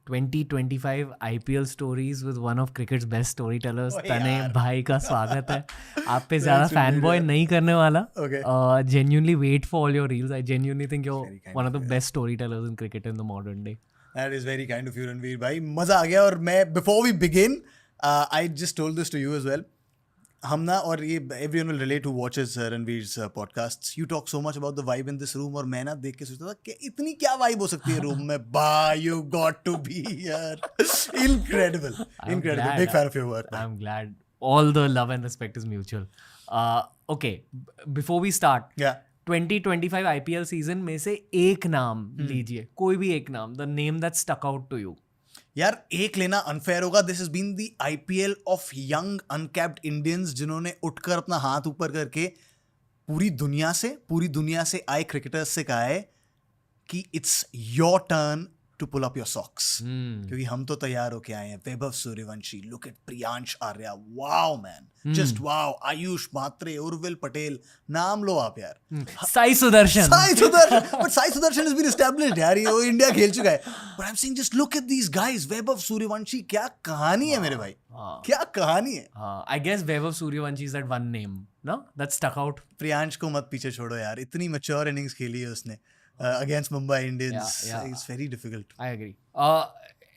2025 IPL stories with one of cricket's best storytellers. ओए तने यार। भाई का स्वागत है. आप पे ज़्यादा Thanks, Ranveer फैन बॉय यार। नहीं करने वाला. Okay. Genuinely wait for all your reels. I genuinely think you're Very kind one of of the you, best storytellers in cricket in the modern day. That is very kind of you, Ranveer भाई. मजा आ गया. और मैं before we begin, I just told this to you as well. हम ना, और ये everyone will relate who watches Ranveer's podcasts. You talk so much about the vibe in this room, और मैं ना देख के सोचता था कि इतनी क्या vibe हो सकती है रूम में. Bye, you got to be here. Incredible. glad. Big fan of your work. I'm glad. All the love and respect is mutual. Okay, before we start, Yeah. 2025 IPL season में से एक नाम लीजिए, कोई भी एक नाम, the name that stuck out to you. यार एक लेना अनफेयर होगा. This has been the IPL of young uncapped Indians, जिन्होंने उठकर अपना हाथ ऊपर करके पूरी दुनिया से आए क्रिकेटर्स से कहा है कि it's your turn to pull up your socks. क्योंकि हम तो तैयार होके आए हैं. Vaibhav Suryavanshi, look at Priyansh Arya, wow man, just wow. Ayush Mhatre, Urvil Patel, नाम लो आप यार. Sai Sudarshan. But Sai Sudarshan has been established यार. ये वो इंडिया खेल चुका है. But I'm saying just look at these guys. Vaibhav Suryavanshi, क्या कहानी है मेरे भाई. क्या कहानी है. I guess Vaibhav Suryavanshi is that one name, no? That stuck out. Priyansh को मत पीछे छोड़ो यार. इतनी मैच्योर इनिंग्स खेली है उसने against Mumbai Indians. Yeah. It's very difficult. I agree.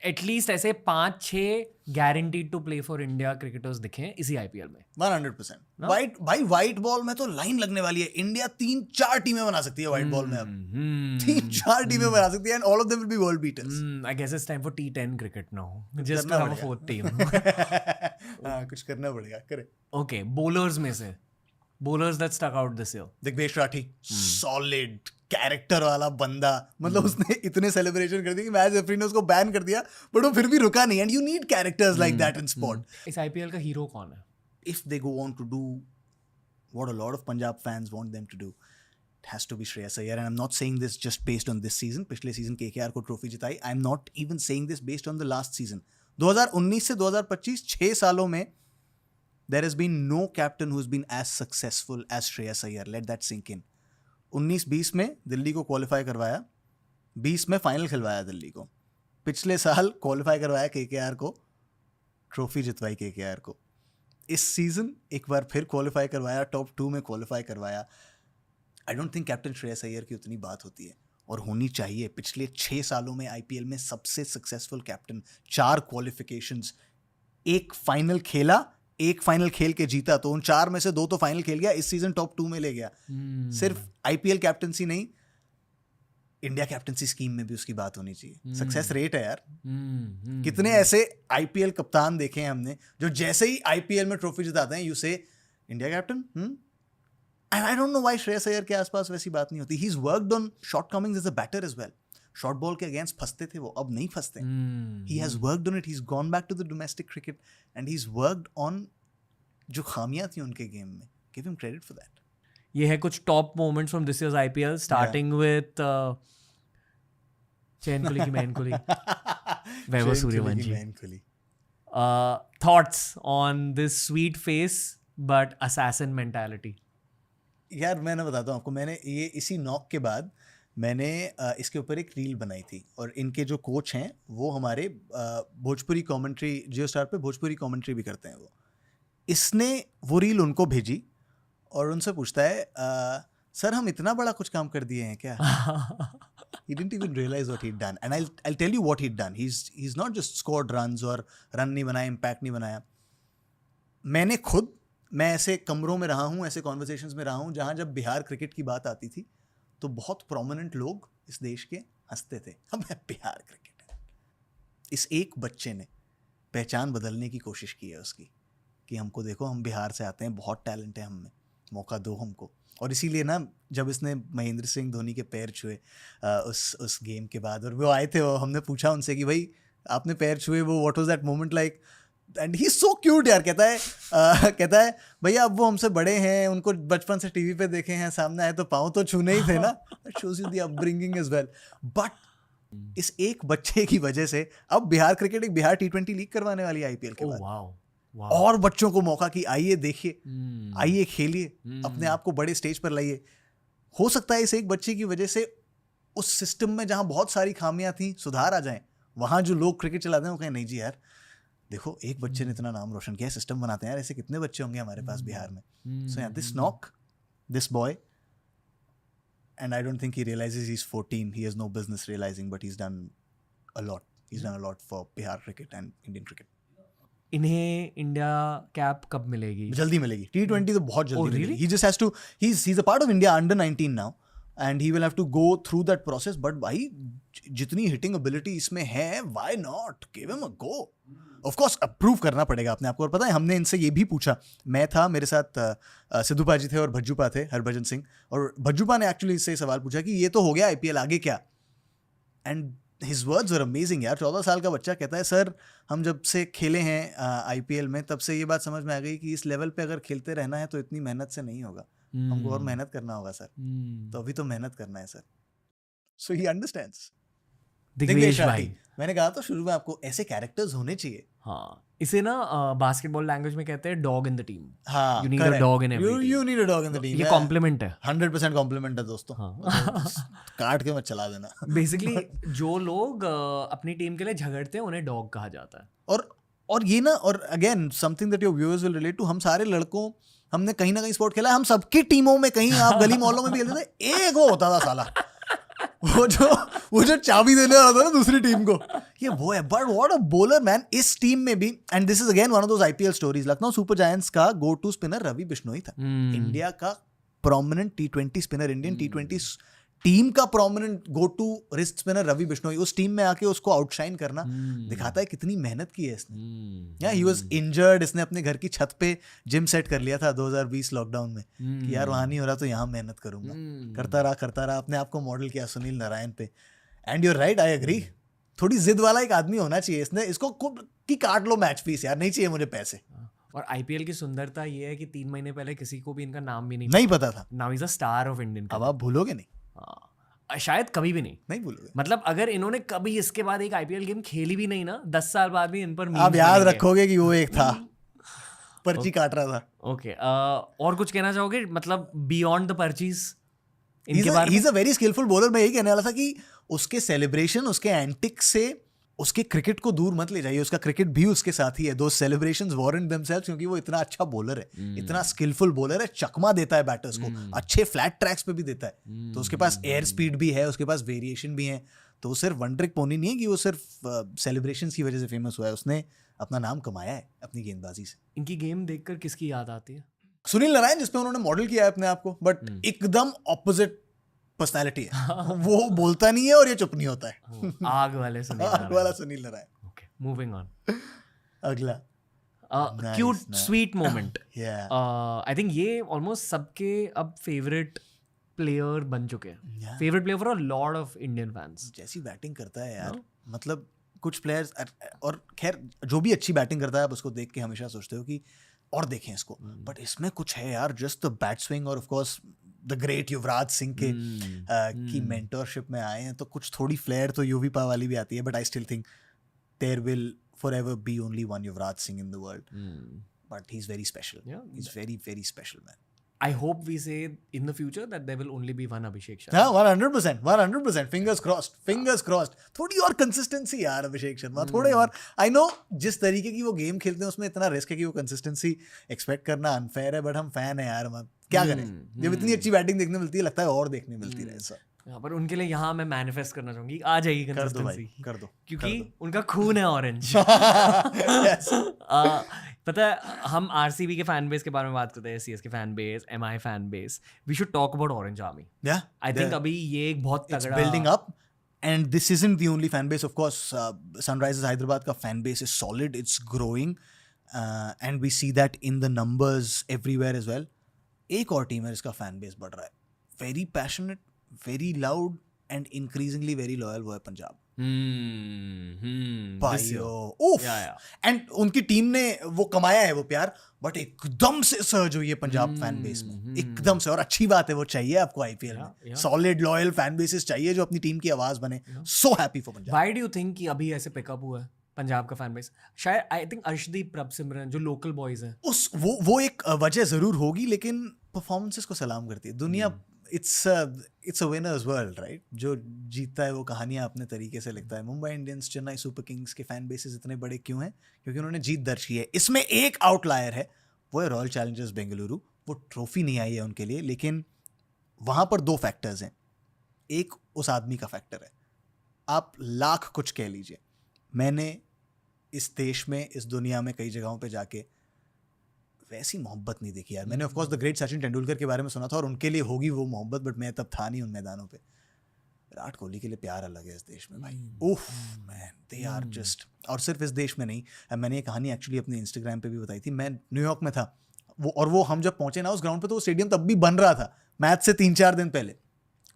At least ऐसे 5-6 guaranteed to play for India cricketers दिखे हैं इसी IPL में. 100%. व्हाइट बॉल में तो लाइन लगने वाली है. इंडिया 3-4 टीमें बना सकती है व्हाइट बॉल में अब. 3-4 टीमें बना सकती है, and all of them will be world beaters. I guess it's time for T10 cricket now. Just to करना have a fourth team. हाँ, कुछ करना पड़ेगा. करे. Okay, bowlers में से. Bowlers that stuck out this year. Digvesh Rathi, solid character वाला बंदा. मतलब उसने इतने सेलिब्रेशन कर दिए कि मैच रेफरी ने उसको बैन कर दिया, बट वो फिर भी रुका नहीं. And you need characters like that in sport. इस IPL का हीरो कौन है? If they go on to do what a lot of Punjab fans want them to do, it has to be Shreyas Iyer. And I'm not saying this just based on this season. पिछले season KKR को trophy जिताई. I'm not even saying this based on the last season. 2019 से 2025 6 सालों में there has been no captain who's been as successful as Shreyas Iyer. Let that sink in. 19-20 में दिल्ली को qualify करवाया, 20 में final खिलवाया Delhi को. पिछले साल क्वालिफाई करवाया KKR को, ट्रॉफी जितवाई KKR को. इस सीजन एक बार फिर क्वालिफाई करवाया, टॉप 2 में क्वालिफाई करवाया. आई don't think captain Shreyas Iyer की उतनी बात होती है, और होनी चाहिए. पिछले 6 सालों में IPL में सबसे सक्सेसफुल कैप्टन. 4 क्वालिफिकेशंस, एक फाइनल खेला, एक फाइनल खेल के जीता. तो उन 4 में से 2 तो फाइनल खेल गया. इस सीजन टॉप 2 में ले गया. सिर्फ IPL कैप्टनसी नहीं, इंडिया कैप्टनसी स्कीम में भी उसकी बात होनी चाहिए. सक्सेस रेट है यार. कितने ऐसे IPL कप्तान देखे हैं हमने जो जैसे ही IPL में ट्रॉफी जिताते हैं, you say India captain. And I don't know why Shreyas Iyer के आसपास वैसी बात नहीं होती. He is worked on shortcomings as a batter as well. Short ball के अगेंस्ट फंसते थे वो, अब नहीं फंसते. He has worked on it. He is gone back to the domestic cricket and he is worked on जो खामियां थी उनके गेम में. Give him credit for that. ये है कुछ top moments from this year's IPL, starting with Chain Kuli Ki Main Kuli, Vaibhav Suryavanshi. Thoughts on this sweet face but assassin mentality? यार मैं ना बताता हूँ आपको, मैंने ये इसी नॉक के बाद मैंने इसके ऊपर एक रील बनाई थी. और इनके जो कोच हैं वो हमारे भोजपुरी कमेंट्री, जियो स्टार पे भोजपुरी कमेंट्री भी करते हैं वो. इसने वो रील उनको भेजी और उनसे पूछता है, सर हम इतना बड़ा कुछ काम कर दिए हैं क्या? He didn't even realize what he'd done. And I'll tell you what he'd done. He's not just scored runs और रन नहीं बनाया, इम्पैक्ट नहीं बनाया. मैं ऐसे कमरों में रहा हूँ, ऐसे कॉन्वर्सेशंस में रहा हूँ जहाँ जब बिहार क्रिकेट की बात आती थी तो बहुत प्रोमिनेंट लोग इस देश के हंसते थे. हम बिहार क्रिकेट है. इस एक बच्चे ने पहचान बदलने की कोशिश की है उसकी, कि हमको देखो, हम बिहार से आते हैं, बहुत टैलेंट है हम में, मौका दो हमको. और इसीलिए ना जब इसने महेंद्र सिंह धोनी के पैर छुए उस गेम के बाद, और वो आए थे, और हमने पूछा उनसे कि भाई आपने पैर छुए, वो what was that moment like? And he so cute यार. कहता है भैया अब वो हमसे बड़े हैं, उनको बचपन से टीवी पे देखे हैं, सामने आए तो पाँव तो छूने ही थे ना. That shows you the upbringing as well. But इस एक बच्चे की वजह से अब बिहार क्रिकेट एक बिहार T20 लीग करवाने वाली है IPL के बाद. और बच्चों को मौका कि आइए देखिए, आइए खेलिए, अपने आप को बड़े स्टेज पर लाइए. हो सकता है इस एक बच्चे की वजह से उस सिस्टम में जहां बहुत सारी खामियां थी सुधार आ जाएं. वहाँ जो लोग क्रिकेट चलाते हैं वो कहें नहीं जी यार देखो एक बच्चे ने इतना नाम रोशन किया, सिस्टम बनाते हैं यार, ऐसे कितने बच्चे होंगे हमारे पास बिहार में. सो यार this knock, this boy, and I don't think he realizes he's 14. He has no business realizing, but he's done a lot. He's done a lot for Bihar cricket and Indian cricket. इन्हें India cap कब मिलेगी? जल्दी मिलेगी. T20 तो बहुत जल्दी really? मिलेगी. He just has to. He's a part of India under 19 now, and he will have to go through that process. But भाई जितनी hitting ability इसमें है, why not give him a go? Of course, prove करना पड़ेगा अपने आप को. और पता है हमने इनसे ये भी पूछा, मैं था, मेरे साथ सिद्धूपा जी थे और भज्जूपा थे, हरभजन सिंह, और भज्जूपा ने एक्चुअली इससे सवाल पूछा कि ये तो हो गया IPL, आगे क्या? And his words were amazing यार. 14 साल का बच्चा कहता है सर हम जब से खेले हैं IPL में तब से ये बात समझ में आ गई कि इस लेवल पे अगर खेलते रहना है तो इतनी मेहनत से नहीं होगा, हमको और मेहनत करना होगा सर. तो अभी तो मेहनत करना है sir. So he understands. Digvesh भाई, मैंने कहा तो शुरू में आपको ऐसे कैरेक्टर्स होने चाहिए. हाँ, इसे ना बास्केटबॉल लैंग्वेज में कहते हैं डॉग इन द टीम. हाँ, you need a dog in every team. You need a dog in the team. ये कॉम्प्लीमेंट है. 100% कॉम्प्लीमेंट है दोस्तों. हाँ. काट के मत चला देना. बेसिकली जो लोग अपनी टीम के लिए झगड़ते हैं उन्हें डॉग कहा जाता है. और ये ना, और again something that your viewers will relate to, हम सारे लड़कों हमने कहीं ना कहीं स्पोर्ट खेला है. हम सबकी टीमों में, कहीं आप गली मोहल्लों में भी खेलते थे, एक वो होता था साला वो जो चाबी देने वाला था ना दूसरी टीम को, ये वो है. But what a bowler man. इस टीम में भी, and this is again one of those IPL stories, Lucknow super giants का go to spinner Ravi Bishnoi India. इंडिया का prominent T20 spinner, Indian T20 team का prominent go to wrist spinner Ravi Bishnoi. उस team में आके उसको आउटशाइन करना दिखाता है कितनी मेहनत की है इसने. या ही वाज इंजर्ड, इसने अपने घर की छत पे जिम सेट कर लिया था 2020 लॉकडाउन में कि यार वहां नहीं हो रहा तो यहाँ मेहनत करूंगा. करता रहा अपने आप को मॉडल किया सुनील नारायण पे. And you're right, I agree. थोड़ी जिद वाला एक आदमी होना चाहिए. इसने इसको कि काट लो मैच फीस यार, नहीं चाहिए मुझे पैसे. और IPL की सुंदरता ये है कि 3 महीने पहले किसी को भी इनका नाम भी नहीं पता था. Now is a star of Indian. अब आप भूलोगे नहीं. शायद कभी भी नहीं भूलोगे. मतलब अगर इन्होंने कभी इसके बाद एक IPL गेम खेली भी नहीं ना, 10 साल बाद भी इन पर आप याद रखोगे कि वो एक था पर्ची काट रहा था. ओके, और कुछ कहना चाहोगे मतलब बियॉन्ड द पर्चीज इनके बारे में? He is a very skillful bowler. मैं यही कहने वाला था कि उसके सेलिब्रेशन, उसके एंटिक्स से उसके क्रिकेट को दूर मत ले जाइए. उसका क्रिकेट भी उसके साथ ही है. दो सेलिब्रेशंस वॉरेंट देमसेल्व्स, क्योंकि वो इतना अच्छा बॉलर है, इतना स्किलफुल बॉलर है. चकमा देता है बैटर्स को, अच्छे फ्लैट ट्रैक्स पे भी देता है. तो उसके पास एयर स्पीड भी है, उसके पास वेरिएशन भी है. तो वो सिर्फ वन ट्रिक पोनी नहीं है कि वो सिर्फ सेलिब्रेशंस की वजह से फेमस हुआ है. उसने अपना नाम कमाया है अपनी गेंदबाजी से. इनकी गेम देखकर किसकी याद आती है? सुनील नारायण, जिसपे उन्होंने मॉडल किया है अपने आप को, बट एकदम ऑपोजिट पर्सनालिटी है. वो बोलता नहीं है और ये चुप नहीं होता है. आग वाला Sunil Narine. Okay, moving on. अगला cute sweet moment. I think ये ऑलमोस्ट सबके अब फेवरेट प्लेयर बन चुके हैं. Favourite player for a lot of Indian fans. जैसी बैटिंग करता है यार, मतलब कुछ प्लेयर्स, और खैर जो भी अच्छी बैटिंग करता है आप उसको देख के हमेशा सोचते हो कि और देखें इसको. बट इसमें कुछ है यार, जस्ट द बैट स्विंग. और of course the great Yuvraj Singh के की मेंटरशिप में आए हैं, तो कुछ थोड़ी फ्लेयर तो यूवी पा वाली भी आती है. But I still think there will forever be only one Yuvraj Singh in the world. But he's very special. Yeah, he's very, very special, man. I hope we say in the future that there will only be one Abhishek Sharma. Yeah, 100%. Fingers crossed. थोड़ी और consistency यार अभिषेक शर्मा, थोड़े और. I know जिस तरीके की वो game खेलते हैं उसमें इतना रिस्क है कि वो consistency expect करना unfair है, but हम fan हैं यार. क्या करें, जब इतनी अच्छी बैटिंग देखने मिलती है लगता है और देखने मिलती रहे. ऐसा पर उनके लिए यहाँ मैं मैनिफेस्ट करना चाहूंगी, आ जाएगी कंसिस्टेंसी. कर दो क्योंकि उनका खून है ऑरेंज. पता है, हम RCB के फैन बेस के बारे में बात करते हैं, CS के fan base, MI fan base. We should talk about orange army. I think अभी ये एक बहुत तगड़ा building up. And this isn't the only fan base. Of course Sunrisers Hyderabad का fan base is solid, it's growing, and we see that in the numbers everywhere as well. एक और team है जिसका फैन बेस बढ़ रहा है. Very passionate, very loud and increasingly very loyal, वो है पंजाब. एंड उनकी टीम ने वो कमाया है वो प्यार, बट एकदम से सर्ज हुई है पंजाब फैन बेस में, एकदम से. और अच्छी बात है, वो चाहिए आपको IPL में. सॉलिड लॉयल फैन बेसेस चाहिए जो अपनी टीम की आवाज बने. So happy for Punjab. Why do you think कि अभी ऐसे पिकअप हुआ है पंजाब का फैन बेस? शायद आई थिंक अर्शदीप, प्रभ सिमरन जो लोकल बॉयज हैं, वो एक वजह जरूर होगी, लेकिन परफॉर्मेंसेस को सलाम करती है दुनिया. It's a winners world, right? जो जीतता है वो कहानियां अपने तरीके से लिखता है. Mumbai Indians, Chennai super Kings के फैन बेसेस इतने बड़े क्यों हैं? क्योंकि उन्होंने जीत दर्ज की है. इसमें एक आउटलायर है, वो है रॉयल चैलेंजर्स बेंगलुरु. वो ट्रॉफी नहीं आई है उनके लिए, लेकिन वहाँ पर दो फैक्टर्स हैं. एक उस आदमी का फैक्टर है. आप लाख कुछ कह लीजिए, मैंने इस देश में, इस दुनिया में कई जगहों पे जाके वैसी मोहब्बत नहीं देखी यार. मैंने of course the great Sachin Tendulkar के बारे में सुना था और उनके लिए होगी वो मोहब्बत, बट मैं तब था नहीं उन मैदानों पे. विराट कोहली के लिए प्यार अलग है इस देश में भाई. उफ मैन, दे आर जस्ट. और सिर्फ इस देश में नहीं, मैंने ये कहानी एक्चुअली अपने इंस्टाग्राम पे भी बताई थी. मैं न्यूयॉर्क में था वो हम जब पहुंचे ना उस ग्राउंड पे, तो वो स्टेडियम तब भी बन रहा था, मैच से 3-4 दिन पहले.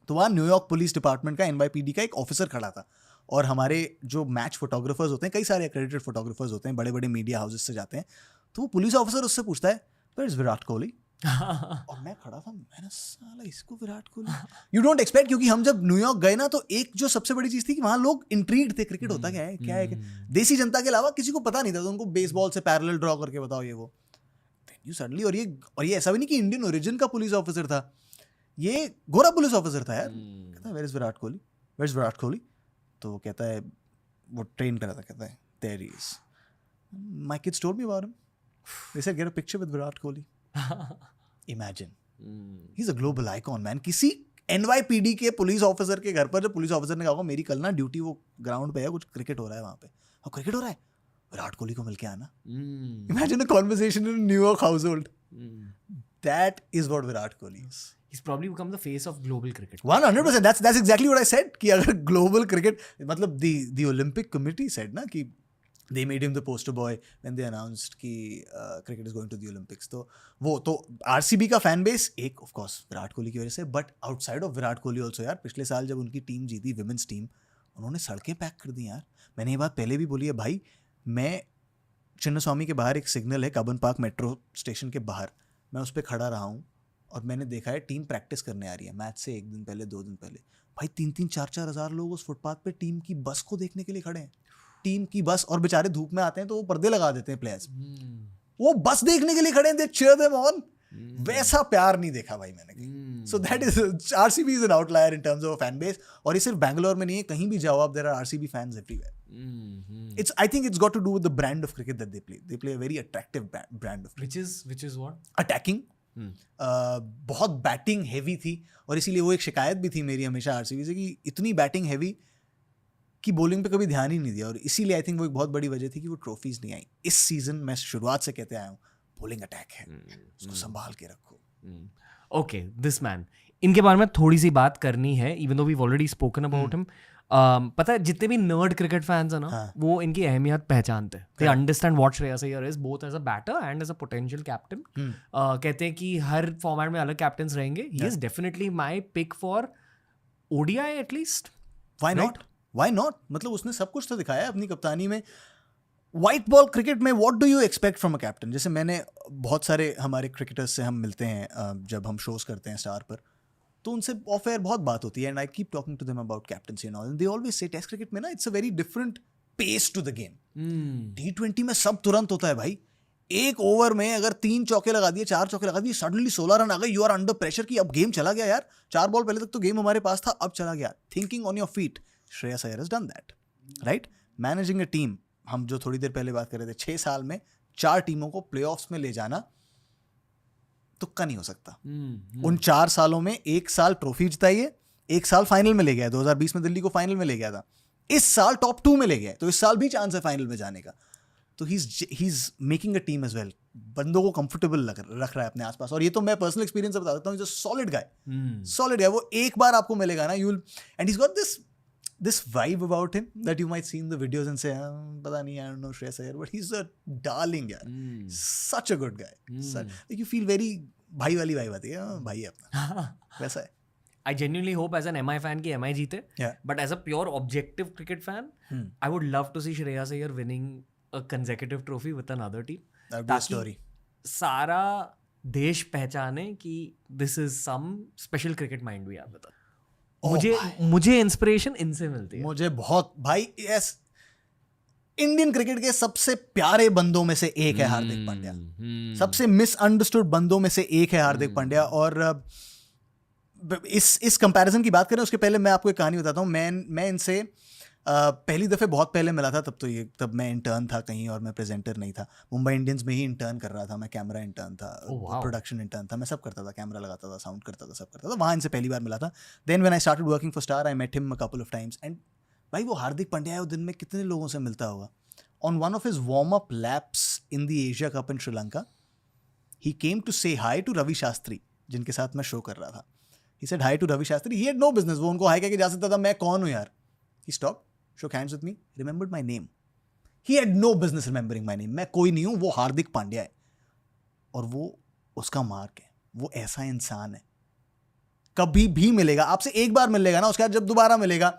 तो वहाँ न्यूयॉर्क पुलिस डिपार्टमेंट का, NYPD का एक ऑफिसर खड़ा था. और हमारे जो मैच फोटोग्राफर्स होते हैं, कई सारे एक्रेडिटेड फोटोग्राफर्स होते हैं, बड़े बड़े मीडिया हाउसेस से जाते हैं. तो वो पुलिस ऑफिसर उससे पूछता है, वेयर इज विराट कोहली? और मैं खड़ा था, मैंने साला इसको Virat Kohli. You don't expect, क्योंकि हम जब न्यूयॉर्क गए ना, तो एक जो सबसे बड़ी चीज थी कि वहाँ लोग इंट्रीग्ड थे, क्रिकेट होता क्या है. देसी जनता के अलावा किसी को पता नहीं था. तो उनको बेसबॉल से पैरेलल ड्रॉ करके बताओ ये वो. यू सडनली, और ये ऐसा भी नहीं कि इंडियन ओरिजिन का पुलिस ऑफिसर था, ये गोरा पुलिस ऑफिसर था यार. कहता है where is Virat Kohli, where is Virat Kohli? तो वो कहता है, वो ट्रेन कर रहा था, कहता है there he is, my kids told me about him, they said get a picture with Virat Kohli. Imagine, he is a global icon man. किसी NYPD के पुलिस ऑफिसर के घर पर जब पुलिस ऑफिसर ने कहा मेरी कल ना ड्यूटी, वो ग्राउंड पे है, कुछ क्रिकेट हो रहा है वहाँ पे, और क्रिकेट हो रहा है, विराट कोहली को मिल के आना. Imagine a conversation in New York household. That is what Virat Kohli is. He's probably become the face of global cricket. 100%. That's exactly what I said. कि अगर global cricket, मतलब the Olympic Committee said ना कि they made him the poster boy when they announced कि cricket is going to the Olympics. तो RCB का fan base एक of course Virat Kohli की वजह से, but outside of Virat Kohli also यार, पिछले साल जब उनकी टीम जीती, विमेंस टीम, उन्होंने सड़कें पैक कर दी यार. मैंने ये बात पहले भी बोली है भाई. मैं चिन्नस्वामी के बाहर एक सिग्नल है, कबन पार्क मेट्रो स्टेशन के बाहर, मैं उस पर खड़ा रहा हूँ और मैंने देखा है टीम प्रैक्टिस करने आ रही है मैच से 1 दिन पहले, 2 दिन पहले. भाई 3-3, 4-4 हज़ार लोग उस फुटपाथ पे टीम की बस को देखने के लिए खड़े हैं. टीम की बस, और बेचारे धूप में आते हैं तो वो पर्दे लगा देते हैं प्लेयर्स, वो बस देखने के लिए खड़े हैं, दे चीयर देम ऑन. वैसा प्यार नहीं देखा भाई मैंने कहीं. So that is, RCB is an outlier in terms of fan base. और ये सिर्फ बैंगलोर में नहीं है, कहीं भी जाओ आप, there are RCB fans everywhere. I think it's got to do with the brand of cricket that they play. They play a very attractive brand of cricket. Which is what? Attacking. बहुत batting heavy थी, और इसीलिए वो एक शिकायत भी थी मेरी हमेशा RCB से कि इतनी बैटिंग हैवी कि बॉलिंग पे कभी ध्यान ही नहीं दिया. और इसीलिए आई थिंक वो एक बहुत बड़ी वजह थी कि वो ट्रॉफीज नहीं आई. इस सीजन मैं शुरुआत से कहते आया हूँ, बॉलिंग अटैक है, उसको संभाल के रखो. ओके, दिस मैन, इनके बारे में थोड़ी सी बात करनी है, even though we already spoken about him. पता है जितने भी नर्ड क्रिकेट फैंस हैं ना, वो इनकी अहमियत पहचानते हैं. They understand what Shreyas Iyer is, both as a batter and as a potential captain. कहते हैं कि हर फॉर्मेट में अलग कैप्टन्स रहेंगे. He is definitely my pick for ODI at least. Why not? मतलब उसने सब कुछ तो दिखाया है अपनी कप्तानी में. व्हाइट बॉल क्रिकेट में what do you expect from a captain? जैसे मैंने बहुत सारे हमारे क्रिकेटर्स से हम मिलते हैं जब हम शोज करते हैं स्टार पर, तो उनसे ऑफ एयर बहुत बात होती है, and I keep talking to them about captaincy and all, and they always say test cricket में ना it's a very different pace to the game. T20 में सब तुरंत होता है भाई. एक ओवर में अगर 3 चौके लगा दिए, 4 चौके लगा दिए, सडनली 16 रन आ गए, यू आर अंडर प्रेशर कि अब गेम चला गया यार. 4 बॉल पहले तक तो गेम हमारे पास था, अब चला गया. Thinking on your feet, Shreyas Iyer has done that, right? Managing a team, हम जो थोड़ी देर पहले बात कर रहे थे, 6 साल में 4 टीमों को प्लेऑफ्स में ले जाना तुक्का नहीं हो सकता. उन 4 सालों में 1 साल ट्रॉफी जिताई है, 1 साल फाइनल में ले गया. 2020 में दिल्ली को फाइनल में ले गया था, इस साल टॉप 2 में ले गया, तो इस साल भी चांस है फाइनल में जाने का. तो he is making a team as well. बंदों को कंफर्टेबल रख रहा है अपने आसपास. और ये तो मैं पर्सनल एक्सपीरियंस से बता सकता हूँ, जो सॉलिड गाय, वो एक बार आपको मिलेगा ना, you will, and he is got this vibe about him that you might see in the videos and say, pata nahi, I don't know Shreyas Iyer, but he's a darling guy. Such a good guy. Like you feel very bhai wali vibe aati hai, bhai hai apna. वैसा है. I genuinely hope as an MI fan कि MI जीते. But as a pure objective cricket fan, I would love to see Shreyas Iyer winning a consecutive trophy with another team. That would be a story. सारा देश पहचाने कि this is some special cricket mind we have with us. मुझे inspiration इनसे मिलती है. मुझे बहुत भाई, यस, इंडियन क्रिकेट के सबसे प्यारे बंदों में से एक है हार्दिक पांड्या. सबसे मिसअंडरस्टूड बंदों में से एक है हार्दिक पांड्या. और इस कंपैरिजन की बात करें उसके पहले मैं आपको एक कहानी बताता हूँ. मैं इनसे पहली दफे बहुत पहले मिला था. तब मैं इंटर्न था कहीं और मैं प्रेजेंटर नहीं था. मुंबई इंडियंस में ही इंटर्न कर रहा था मैं. कैमरा इंटर्न था, प्रोडक्शन इंटर्न था, मैं सब करता था. कैमरा लगाता था, साउंड करता था, सब करता था. वहाँ इनसे पहली बार मिला था. Then when I started working for Star I met him a couple of times. And भाई वो हार्दिक पांड्या है, वो दिन में कितने लोगों से मिलता होगा. On one of his warm up lapse in the Asia cup in Sri Lanka he came to say hi to Ravi Shastri, जिनके साथ मैं शो कर रहा था. He said hi to Ravi Shastri. He had no business. वो उनको high कह के जा सकता था. मैं कौन हूँ यार? He stopped, shook hands with me, remembered my name. He had no business remembering my name. मैं कोई नहीं हूँ, वो हार्दिक पांड्या है. और वो उसका मार्क है. वो ऐसा इंसान है. कभी भी मिलेगा आपसे, एक बार मिल लेगा ना, उसके बाद जब दोबारा मिलेगा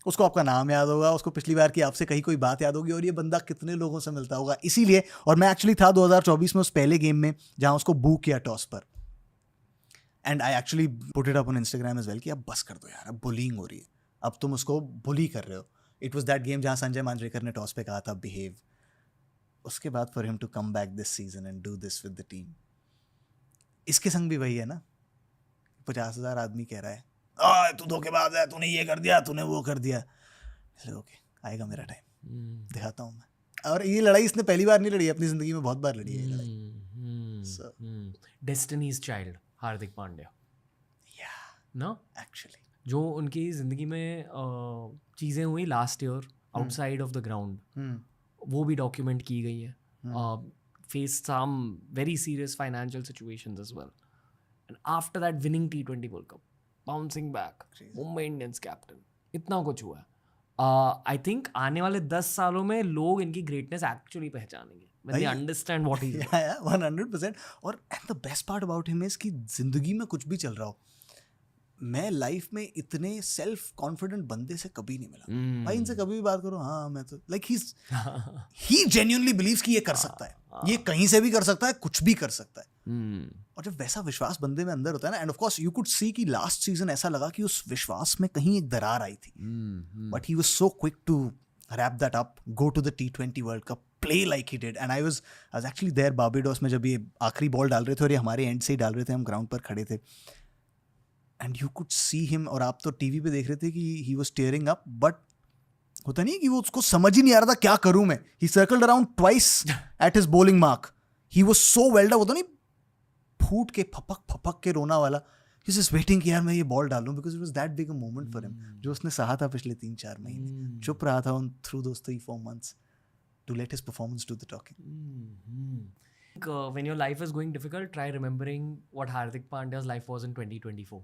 उसको आपका नाम याद होगा, उसको पिछली बार की आपसे कहीं कोई बात याद होगी. और ये बंदा कितने लोगों से मिलता होगा. इसीलिए, और मैं एक्चुअली था 2024 में उस पहले गेम में जहां उसको बू किया टॉस पर. And I actually put it up on Instagram as well कि अब बस कर दो यार, अब बुलिंग हो रही है, अब तुम उसको बुली कर रहे हो. इट वॉज दैट गेम जहां संजय मांजरेकर ने टॉस पे कहा था बिहेव. उसके बाद for him to come back this season and do this with the team. इसके संग भी वही है ना, 50,000 आदमी कह रहा है तू धोखेबाज है, तूने ये कर दिया, तूने वो कर दिया. ओके, आएगा मेरा टाइम, दिखाता हूँ मैं. और ये लड़ाई इसने पहली बार नहीं लड़ी, अपनी जिंदगी में बहुत बार लड़ी है ये लड़ाई. Destiny's Child Hardik Pandya. No actually जो उनकी जिंदगी में चीज़ें हुई last year outside of the ground, वो भी डॉक्यूमेंट की गई है. Face some very serious financial situations as well. And after that winning T20 world cup, bouncing back, Mumbai Indians captain, इतना कुछ हुआ है. आई थिंक आने वाले 10 सालों में लोग इनकी ग्रेटनेस एक्चुअली पहचानेंगे when they understand what he is. Yeah, 100%. और and the best part about him is कि जिंदगी में कुछ भी चल रहा हो, मैं लाइफ में इतने सेल्फ कॉन्फिडेंट बंदे से कभी नहीं मिला. भाई इनसे कभी भी बात करो, हाँ मैं तो लाइक ही जेन्युइनली बिलीव्स कि ये कर सकता है, ये कहीं से भी कर सकता है, कुछ भी कर सकता है. और जब वैसा विश्वास बंदे में अंदर होता है ना, and of course you could see कि लास्ट सीजन ऐसा लगा कि उस विश्वास में कहीं एक दरार आई थी. But he was so quick to wrap that up, go to the T20 world cup, play like he did. And I was actually there Barbados में जब ये आखिरी बॉल डाल रहे थे, और ये हमारे एंड से ही डाल रहे थे, हम ग्राउंड पर खड़े थे. And you could see him, और आप तो टीवी पे देख रहे थे कि he was tearing up, but होता नहीं कि वो उसको समझ ही नहीं आ रहा था क्या करूं मैं. He circled around twice at his bowling mark. He was so welled up, होता नहीं फूट के फपक के रोना वाला. ही वाज जस्ट वेटिंग कि यार मैं ये बॉल डालूं, because it was that big a moment for him. जो उसने सहा था पिछले 3-4 महीने, चुप रहा था उन through those 3-4 months to let his performance do the talking. When your life is going difficult, try remembering what Hardik Pandya's life was in 2024.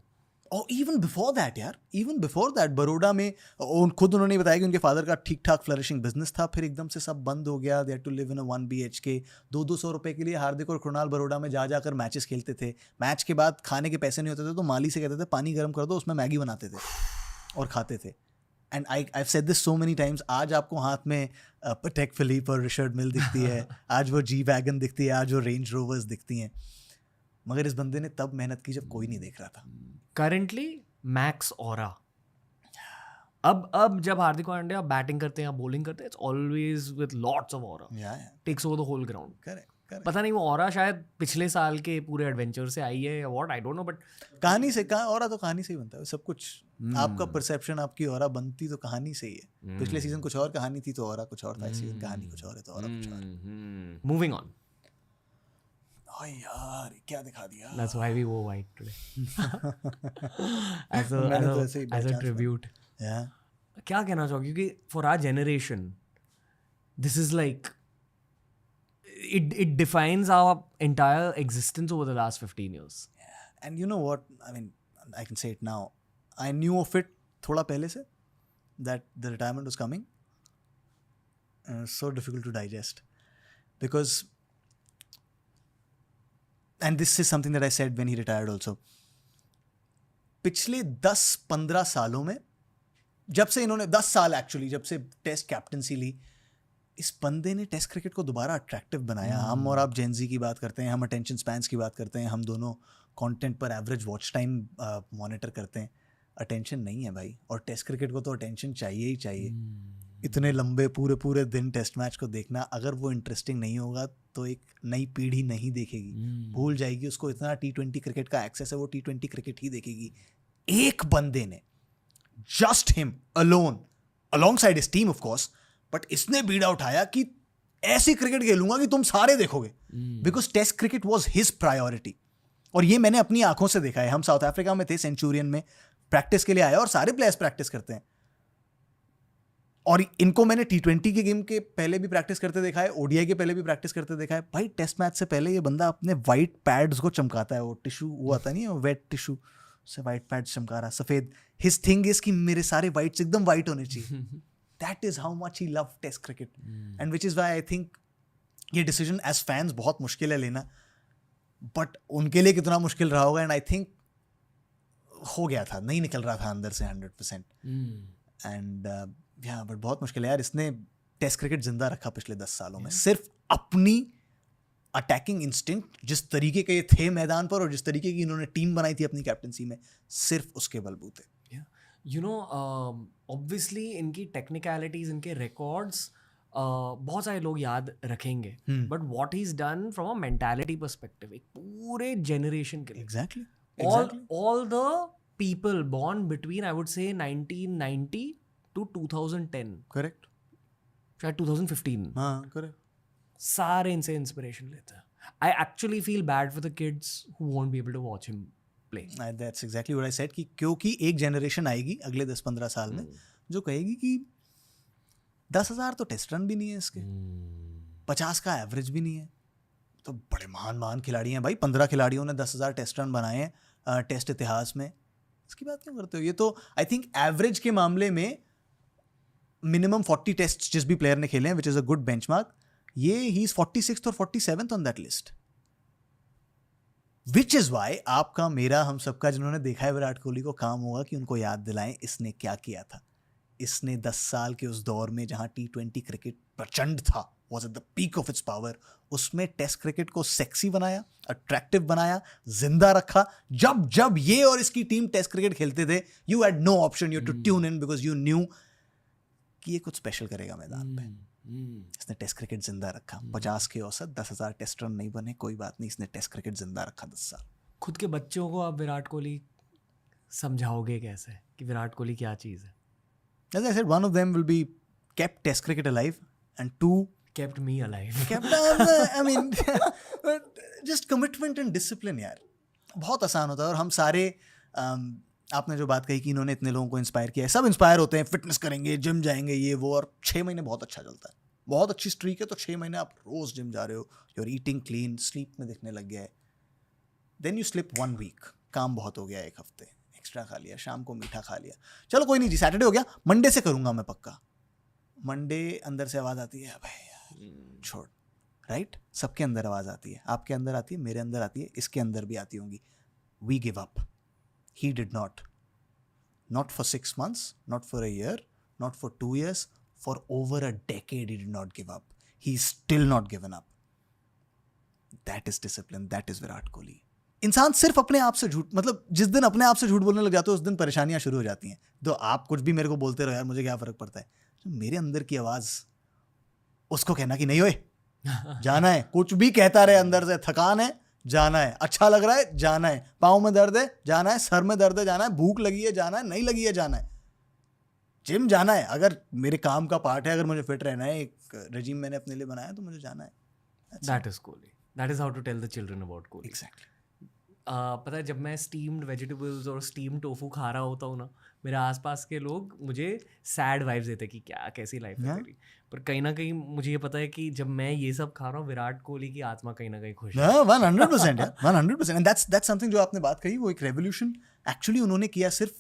और इवन बिफोर दैट यार, इवन बिफोर दैट बड़ौदा में खुद उन्होंने बताया कि उनके फादर का ठीक ठाक फ्लरिशिंग बिजनेस था, फिर एकदम से सब बंद हो गया. They had to live in a 1 BHK. 200 रुपए के लिए हार्दिक और कृणाल बड़ौदा में जा जाकर मैचेस खेलते थे. मैच के बाद खाने के पैसे नहीं होते थे तो माली से कहते थे पानी गर्म कर दो, उसमें मैगी बनाते थे और खाते थे. And I've said this so many times. आज आपको हाथ में Patek Philippe और रिचर्ड मिल दिखती है, आज वो G-Wagon दिखती है, आज वो रेंज रोवर्स दिखती हैं, मगर इस बंदे ने तब मेहनत की जब कोई नहीं देख रहा था. Currently, Max Aura. अब जब हार्दिक पांड्या बैटिंग करते हैं या बॉलिंग करते हैं, it's always with lots of aura. Yeah. Takes over the whole ground. Correct. पता नहीं वो ऑरा शायद पिछले साल के पूरे एडवेंचर से आई है या what, I don't no, but कहानी से ऑरा तो कहानी से ही बनता है सब कुछ. आपका परसेप्शन, आपकी ऑरा बनती तो कहानी से ही है. पिछले सीजन कुछ और कहानी थी तो ऑरा कुछ और था, इस सीजन कहानी कुछ और है तो ऑरा कुछ और है. Moving on. ओए यार क्या दिखा दिया. That's why we wore white today. as a tribute. Yeah. क्या कहना चाहोगे, क्योंकि for our generation this is like it defines our entire existence over the last 15 years. Yeah. And you know what, I mean, I can say it now, I knew of it थोड़ा पहले से that the retirement was coming. So difficult to digest because, and this is something that I said when he retired also, पिछले 10-15 सालों में, जब से इन्होंने 10 साल एक्चुअली, जब से टेस्ट कैप्टनसी ली, इस बंदे ने टेस्ट क्रिकेट को दोबारा अट्रैक्टिव बनाया. हम और आप जेनजी की बात करते हैं, हम अटेंशन स्पैन्स की बात करते हैं, हम दोनों कंटेंट पर एवरेज वॉच टाइम मॉनिटर करते हैं. अटेंशन नहीं है भाई, और टेस्ट क्रिकेट को तो अटेंशन चाहिए ही चाहिए. इतने लंबे पूरे दिन टेस्ट मैच को देखना, अगर वो इंटरेस्टिंग नहीं होगा तो एक नई पीढ़ी नहीं देखेगी, भूल जाएगी उसको. इतना T20 क्रिकेट का एक्सेस है, वो T20 क्रिकेट ही देखेगी. एक बंदे ने, just him alone, alongside his team of course, but इसने बीड़ा उठाया कि ऐसी क्रिकेट खेलूंगा कि तुम सारे देखोगे, because test cricket was his priority. और ये मैंने अपनी आंखों से देखा है. हम साउथ अफ्रीका में थे, सेंचुरियन में प्रैक्टिस के लिए आए, और सारे प्लेयर्स प्रैक्टिस करते हैं. और इनको मैंने T20 के गेम के पहले भी प्रैक्टिस करते देखा है, ODI के पहले भी प्रैक्टिस करते देखा है. भाई टेस्ट मैच से पहले ये बंदा अपने वाइट पैड्स को चमकाता है. वो टिश्यू वो आता नहीं है, वेट टिश्यू से वाइट पैड्स चमका रहा, सफेद. हिज थिंग इज कि मेरे सारे वाइट्स एकदम वाइट होने चाहिए. That is how much he love test cricket. And which is why I think ये डिसीजन एज फैंस बहुत मुश्किल है लेना, बट उनके लिए कितना मुश्किल रहा होगा. एंड आई थिंक हो गया था, नहीं निकल रहा था अंदर से 100%. एंड बट बहुत मुश्किल है यार. इसने टेस्ट क्रिकेट जिंदा रखा पिछले 10 सालों में, सिर्फ अपनी अटैकिंग इंस्टिंक्ट, जिस तरीके के ये थे मैदान पर और जिस तरीके की इन्होंने टीम बनाई थी अपनी कैप्टनसी में, सिर्फ उसके बलबूते. यू नो ऑब्वियसली इनकी टेक्निकलिटीज, इनके रिकॉर्ड्स बहुत सारे लोग याद रखेंगे, but what he is done from a mentality perspective, एक पूरे जनरेशन के लिए. Exactly. all the people born between, I would say, 1990 to 2010, correct. शायद 2015, हाँ करेक्ट. सारे इनसे इंस्पिरेशन लेते हैं. I actually feel bad for the kids who won't be able to watch him play. That's exactly what I said, कि क्योंकि एक generation आएगी अगले 10-15 साल में जो कहेगी कि 10,000 तो टेस्ट रन भी नहीं है इसके, 50 का एवरेज भी नहीं है, तो बड़े महान खिलाड़ी हैं भाई. 15 खिलाड़ियों ने 10,000 टेस्ट रन बनाए हैं टेस्ट इतिहास में. इसकी बात क्यों करते हो? ये तो आई थिंक एवरेज के मामले में मिनिमम 40 टेस्ट जिस भी प्लेयर ने खेले हैं, which is a good benchmark. ये ही इज 46th और 47th on that list. Which is why आपका, मेरा, हम सबका जिन्होंने देखा है विराट कोहली को, काम होगा कि उनको याद दिलाएं इसने क्या किया था. इसने 10 साल के उस दौर में जहां T20 क्रिकेट प्रचंड था, was at the peak of its power, उसमें टेस्ट क्रिकेट को सेक्सी बनाया, अट्रैक्टिव बनाया, जिंदा रखा. जब ये और इसकी टीम टेस्ट क्रिकेट खेलते थे, you had no option, you had to tune in because you knew कि ये कुछ स्पेशल करेगा मैदान पे. इसने टेस्ट क्रिकेट जिंदा रखा. 50 के औसत, 10,000 टेस्ट रन नहीं बने, कोई बात नहीं, इसने टेस्ट क्रिकेट जिंदा रखा 10 साल. खुद के बच्चों को आप विराट कोहली समझाओगे कैसे कि विराट कोहली क्या चीज़ है? As I said, one of them will be kept test cricket alive, and two kept me alive. kept I mean just commitment and discipline यार. बहुत आसान होता है. और हम सारे आपने जो बात कही कि इन्होंने इतने लोगों को इंस्पायर किया है, सब इंस्पायर होते हैं, फिटनेस करेंगे, जिम जाएंगे, ये वो, और 6 महीने बहुत अच्छा चलता है, बहुत अच्छी स्ट्रीक है, तो 6 महीने आप रोज जिम जा रहे हो, you are eating clean, sleep में दिखने लग गया है. देन यू स्लिप 1 वीक, काम बहुत हो गया, 1 हफ्ते एक्स्ट्रा खा लिया, शाम को मीठा खा लिया, चलो कोई नहीं जी, सैटरडे हो गया, मंडे से करूंगा मैं पक्का. मंडे अंदर से आवाज़ आती है, भाई यार छोड़. राइट? सबके अंदर आवाज़ आती है, आपके अंदर आती है, मेरे अंदर आती है, इसके अंदर भी आती होंगी. We give up. He did not. Not for 6 months, not for a year, not for 2 years, for over a decade he did not give up. He's still not given up. That is discipline, that is Virat Kohli. इंसान सिर्फ अपने आप से झूठ, मतलब जिस दिन अपने आप से झूठ बोलने लग जाते हो उस दिन परेशानियां शुरू हो जाती हैं. तो आप कुछ भी मेरे को बोलते रहो यार, मुझे क्या फर्क पड़ता है. तो मेरे अंदर की आवाज़, उसको कहना कि नहीं ओए जाना है, कुछ भी कहता रहे अंदर से, थकान है जाना है, अच्छा लग रहा है जाना है, पाँव में दर्द है जाना है, सर में दर्द है जाना है, भूख लगी है जाना है, नहीं लगी है जाना है, जिम जाना है, अगर मेरे काम का पार्ट है, अगर मुझे फिट रहना है, एक रेजिम मैंने अपने लिए बनाया तो मुझे जाना है. That is Kohli. That is how to tell the children about Kohli. Exactly. पता है, जब मैं स्टीम्ड वेजिटेबल्स और स्टीम टोफू खा रहा होता हूँ ना, मेरे आसपास के लोग मुझे सैड वाइब्स देते कि क्या कैसी लाइफ है तेरी. पर कहीं ना कहीं मुझे ये पता है कि जब मैं ये सब खा रहा हूँ, विराट कोहली की आत्मा कहीं ना कहीं खुश है. 100% यार, 100%. एंड दैट्स समथिंग जो आपने बात कही, वो एक रेवोल्यूशन एक्चुअली उन्होंने किया, सिर्फ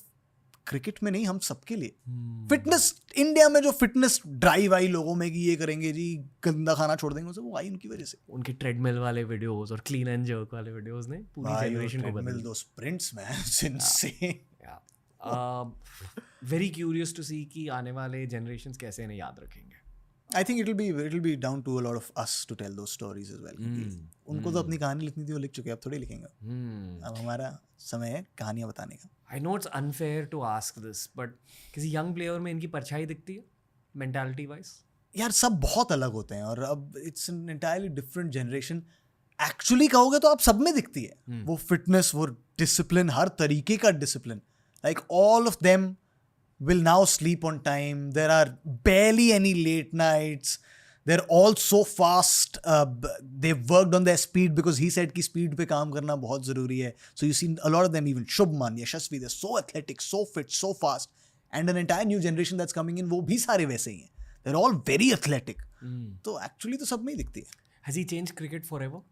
क्रिकेट में नहीं, हम सबके लिए. फिटनेस, इंडिया में जो फिटनेस ड्राइव आई लोगों में कि ये करेंगे जी, गंदा खाना छोड़ देंगे, वो आई उनकी वजह से. उनके ट्रेडमिल वाले वीडियोस और क्लीन एंड जर्क वाले वीडियोस ने पूरी जनरेशन को बदल दिया. दो sprints man, insane. Very curious to see कि आने वाले जनरेशंस कैसे इन्हें याद रखेंगे. I think it'll be down to a lot of us to tell those stories as well. उनको तो अपनी कहानी लिखनी थी, वो लिख चुके, अब थोड़ी लिखेंगे. अब हमारा समय है कहानियां बताने का. I know it's unfair to ask this, but किसी यंग प्लेयर में इनकी परछाई दिखती है मेंटालिटी वाइज? यार सब बहुत अलग होते हैं, और अब it's an entirely different generation. Actually कहोगे तो आप सब में दिखती है वो फिटनेस, वो डिसिप्लिन, हर तरीके का discipline. Like all of them will now sleep on time. There are barely any late nights. They're all so fast. They've worked on their speed because he said कि speed पे काम करना बहुत ज़रूरी है. So you see a lot of them, even Shubman, Yashasvi, they're so athletic, so fit, so fast. And an entire new generation that's coming in, वो भी सारे वैसे ही हैं. They're all very athletic. तो actually तो सब में ही दिखती है. Has he changed cricket forever?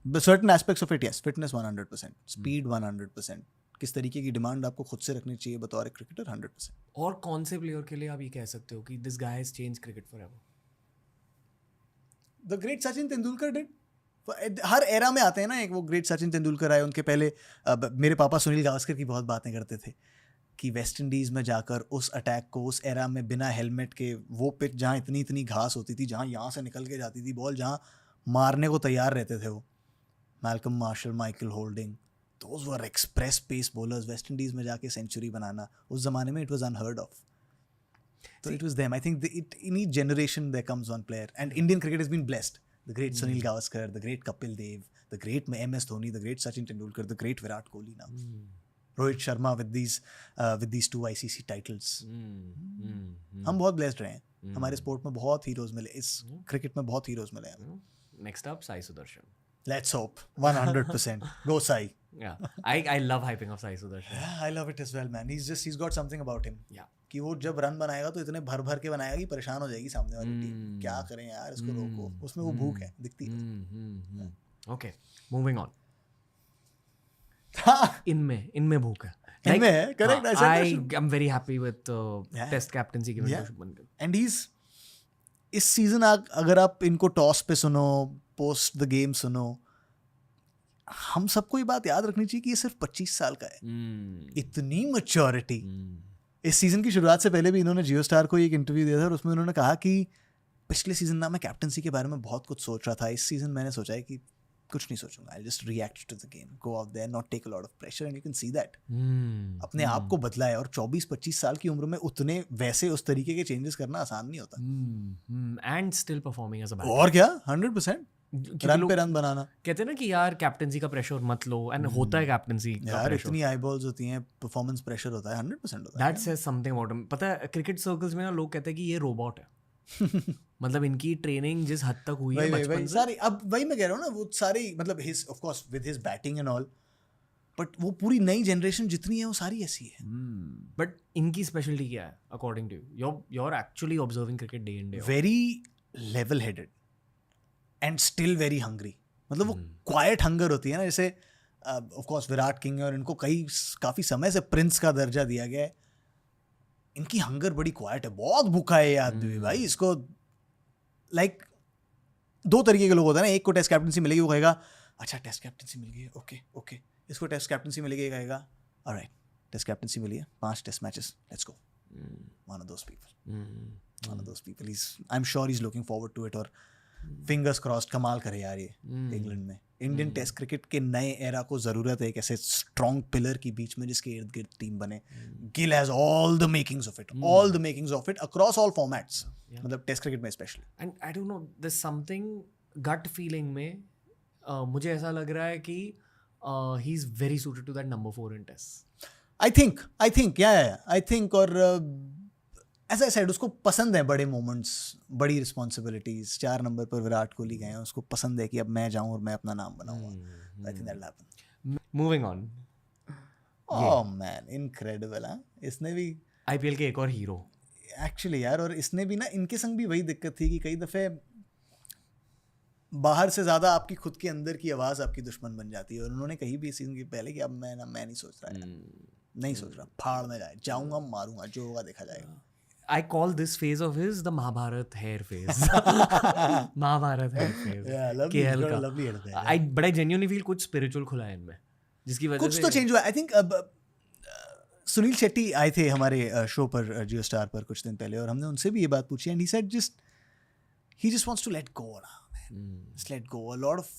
But certain aspects of it, yes. Fitness 100%. Speed 100%. किस तरीके की डिमांड आपको खुद से रखनी चाहिए बतौर एक क्रिकेटर 100%. और कौन से प्लेयर के लिए आप ये कह सकते हो कि this guy has change cricket forever? The great Sachin Tendulkar did. Her era में आते हैं ना, एक वो ग्रेट सचिन तेंदुलकर आए, उनके पहले मेरे पापा सुनील गावस्कर की बहुत बातें करते थे कि वेस्ट इंडीज़ में जाकर उस अटैक को उस एरा में बिना हेलमेट के, वो पिच जहाँ इतनी इतनी घास होती थी, जहाँ यहाँ से निकल के जाती थी बॉल, जहाँ मारने को तैयार रहते थे वो, Malcolm martial, Michael holding, those were express pace bowlers. West Indies में जाके सेंचुरी बनाना उस ज़माने में it was unheard of. So it was them. I think in each generation there comes one player. And Indian cricket has been blessed. The great Sunil Gavaskar, the great Kapil Dev, the great MS Dhoni, the great Sachin Tendulkar, the great Virat Kohli now. Rohit Sharma with these 2 ICC titles. हम बहुत blessed रहे हैं. हमारे sport में बहुत heroes मिले, इस cricket में बहुत हीरोज मिले हैं. Next up, Sai Sudarshan. Let's hope. 100%. Go Sai. Yeah, I love hyping of Sai Sudarshan. Yeah, I love it as well, man. He's got something about him. Yeah. कि वो जब run बनाएगा तो इतने भर भर के बनाएगा कि परेशान हो जाएगी सामने वाली टीम. क्या करें यार, इसको रोको. उसमें वो भूख है, दिखती है. Okay, moving on. इनमें भूख है. इनमें है, correct. I'm very happy with test captaincy given to Shubman Gill. And इस सीजन अगर आप इनको टॉस पे सुनो, पोस्ट द गेम सुनो, हम सबको ये बात याद रखनी चाहिए कि ये सिर्फ 25 साल का है. इतनी मैच्योरिटी. इस सीजन की शुरुआत से पहले भी इन्होंने जियो स्टार को एक इंटरव्यू दिया था और उसमें उन्होंने कहा कि पिछले सीजन ना मैं कैप्टनसी के बारे में बहुत कुछ सोच रहा था, इस सीजन मैंने सोचा है कि कुछ नहीं सोचूंगा. I just react to the game, go out there, not take a lot of pressure, and you can see that. अपने आप को बदला है. और 24-25 साल की उम्र में उतने वैसे उस तरीके के चेंजेस करना आसान नहीं होता. And still performing as a batter. और क्या 100% रन पे रन बनाना. कहते हैं ना कि यार कैप्टनसी का प्रेशर मत लो, एंड होता है कैप्टनसी का प्रेशर. इतनी आई बॉल्स होती हैं, परफॉर्मेंस प्रेशर होता है, 100% होता है. That says something about him. पता है क्रिकेट सर्कल्स में ना लोग कहते हैं कि ये रोबोट है. मतलब इनकी ट्रेनिंग जिस हद तक हुई है बचपन से. सारी, अब वही मैं कह रहा हूँ ना, वो सारी, मतलब his of course with his batting and all, but वो पूरी नई जनरेशन जितनी है वो सारी ऐसी है. बट इनकी स्पेशलिटी क्या है according to you are actually observing cricket day in day? Very level headed and still very hungry. मतलब वो क्वाइट हंगर होती है ना, जैसे ऑफ कोर्स विराट किंग है और इनको काफ़ी समय से प्रिंस का दर्जा दिया गया है. इनकी हंगर बड़ी क्वाइट है, बहुत भूखा है ये आदमी भाई. इसको लाइक 2 तरीके के लोग होते हैं ना. एक को टेस्ट कैप्टनसी मिलेगी, वो कहेगा अच्छा टेस्ट कैप्टनसी मिल गई है, ओके. इसको टेस्ट कैप्टनसी मिलेगी, ये कहेगा ऑलराइट टेस्ट कैप्टनसी मिली है, 5 test matches, let's go. One of those people. I'm sure he's looking forward to it. और फिंगर्स क्रॉस्ड कमाल करे यार ये इंग्लैंड में. इंडियन टेस्ट क्रिकेट के नए एरा को ज़रूरत है एक ऐसे स्ट्रॉन्ग पिलर की बीच में जिसके इर्द गिर्द टीम बने. Gill has all the makings of it across all formats. मतलब टेस्ट क्रिकेट में specially. And I don't know, there something gut feeling में मुझे ऐसा लग रहा है कि he is very suited to that number 4 in test. I think I think और ऐसा साइड उसको पसंद है बड़े मोमेंट्स, बड़ी रिस्पॉन्सिबिलिटीज. 4 नंबर पर विराट कोहली गए हैं, उसको पसंद है कि अब मैं जाऊं और मैं अपना नाम बनाऊंगा. I think that will happen. Moving on. Oh man, incredible. इसने भी आईपीएल के एक और हीरो एक्चुअली यार. और इसने भी ना, इनके संग भी वही दिक्कत थी कि कई दफ़े बाहर से ज़्यादा आपकी खुद के अंदर की आवाज़ आपकी दुश्मन बन जाती है. और उन्होंने कही भी सीजन के पहले कि अब मैं नहीं सोच रहा है, नहीं सोच रहा, फाड़ में जाऊंगा, मारूंगा, जो होगा देखा जाएगा. I call this phase of his the Mahabharat hair phase. Mahabharat hair phase. Yeah, lovely. KL का. Lovely hair phase. But I genuinely feel कुछ spiritual खुला है इनमें, जिसकी वजह से कुछ तो चेंज हुआ. I think सुनील शेट्टी आए थे हमारे शो पर, जियो स्टार पर कुछ दिन पहले, और हमने उनसे भी ये बात पूछी. And he said he just wants to let go now, man. Just let go. A lot of,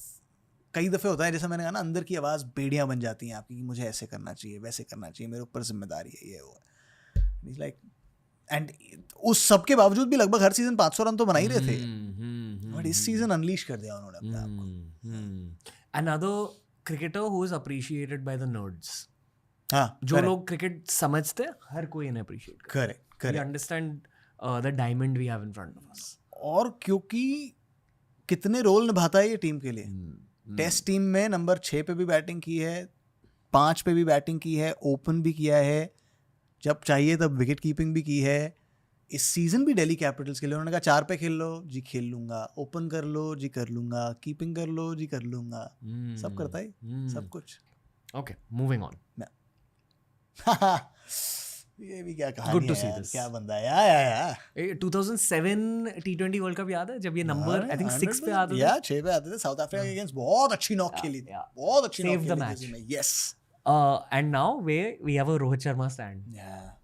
कई दफ़े होता है जैसा मैंने कहा ना, अंदर की आवाज़ बेड़ियाँ बन जाती हैं आपकी कि मुझे ऐसे करना चाहिए, वैसे करना चाहिए, मेरे ऊपर जिम्मेदारी है, ये वो. He's like, एंड उस सब के बावजूद भी लगभग हर सीजन 500 रन तो बना ही रहे थे. बट इस सीजन अनलीश कर दिया उन्होंने अपने आप को. Another cricketer who is appreciated by the nerds. हाँ, जो लोग क्रिकेट समझते हैं हर कोई इन्हें अप्रिशिएट करता करेक्ट है, correct. Understand the diamond we have in front of us. और क्योंकि कितने रोल निभाता है ये टीम के लिए। टेस्ट टीम में नंबर 6 पे भी बैटिंग की है, 5 पे भी बैटिंग की है, ओपन भी किया है, जब चाहिए तब विकेट कीपिंग भी की है। इस सीजन भी दिल्ली कैपिटल्स के लिए उन्होंने कहा 4 पे खेल लो जी, खेल लूंगा, ओपन कर लो जी, कर लूंगा, कीपिंग कर लो जी, कर लूंगा, सब करता है, सब कुछ। Okay, moving on. ये भी क्या कहानी Good to है see यार, this. क्या बंदा है यार। 2007 T20 वर्ल्ड कप याद है जब ये नंबर आई थिंक 6 पे आता था? या 6 पे आते थे, साउथ अफ्रीका के अगेंस्ट बहुत अच्छी नॉक खेली थी, बहुत अच्छी नॉक Saved the खेली match. थी उसमें। Yes, And now we have a Rohit Sharma stand. या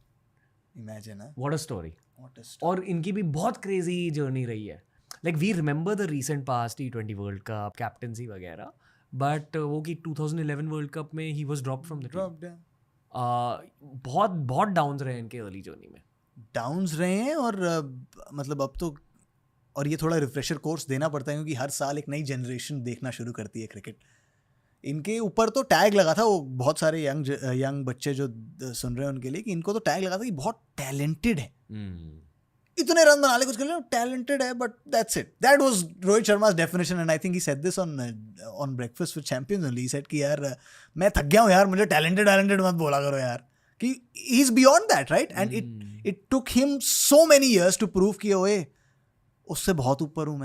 imagine What a story. What is और इनकी भी बहुत क्रेजी जर्नी रही है। Like we remember the recent past T20 world cup captaincy वगैरह, बट वो कि 2011 वर्ल्ड कप में he was dropped from the team. बहुत बहुत डाउन्स रहे इनके अर्ली जर्नी में। डाउन्स रहे हैं और मतलब अब तो, और ये थोड़ा रिफ्रेशर कोर्स देना पड़ता है क्योंकि हर साल एक नई जनरेशन देखना शुरू करती है क्रिकेट। इनके ऊपर तो टैग लगा था, वो बहुत सारे यंग बच्चे जो सुन रहे हैं उनके लिए, कि इनको तो टैग लगा था कि बहुत टैलेंटेड है, इतने रन बना ले कुछ कर ले, टैलेंटेड है, but that's it. That was Rohit Sharma's definition and I think he said this on breakfast with champions only. He said कि यार मैं थक गया हूं यार, मुझे टैलेंटेड मत बोला करो यार, कि he is beyond that, right? And it took him so many years to prove कि ओए उससे बहुत ऊपर हूं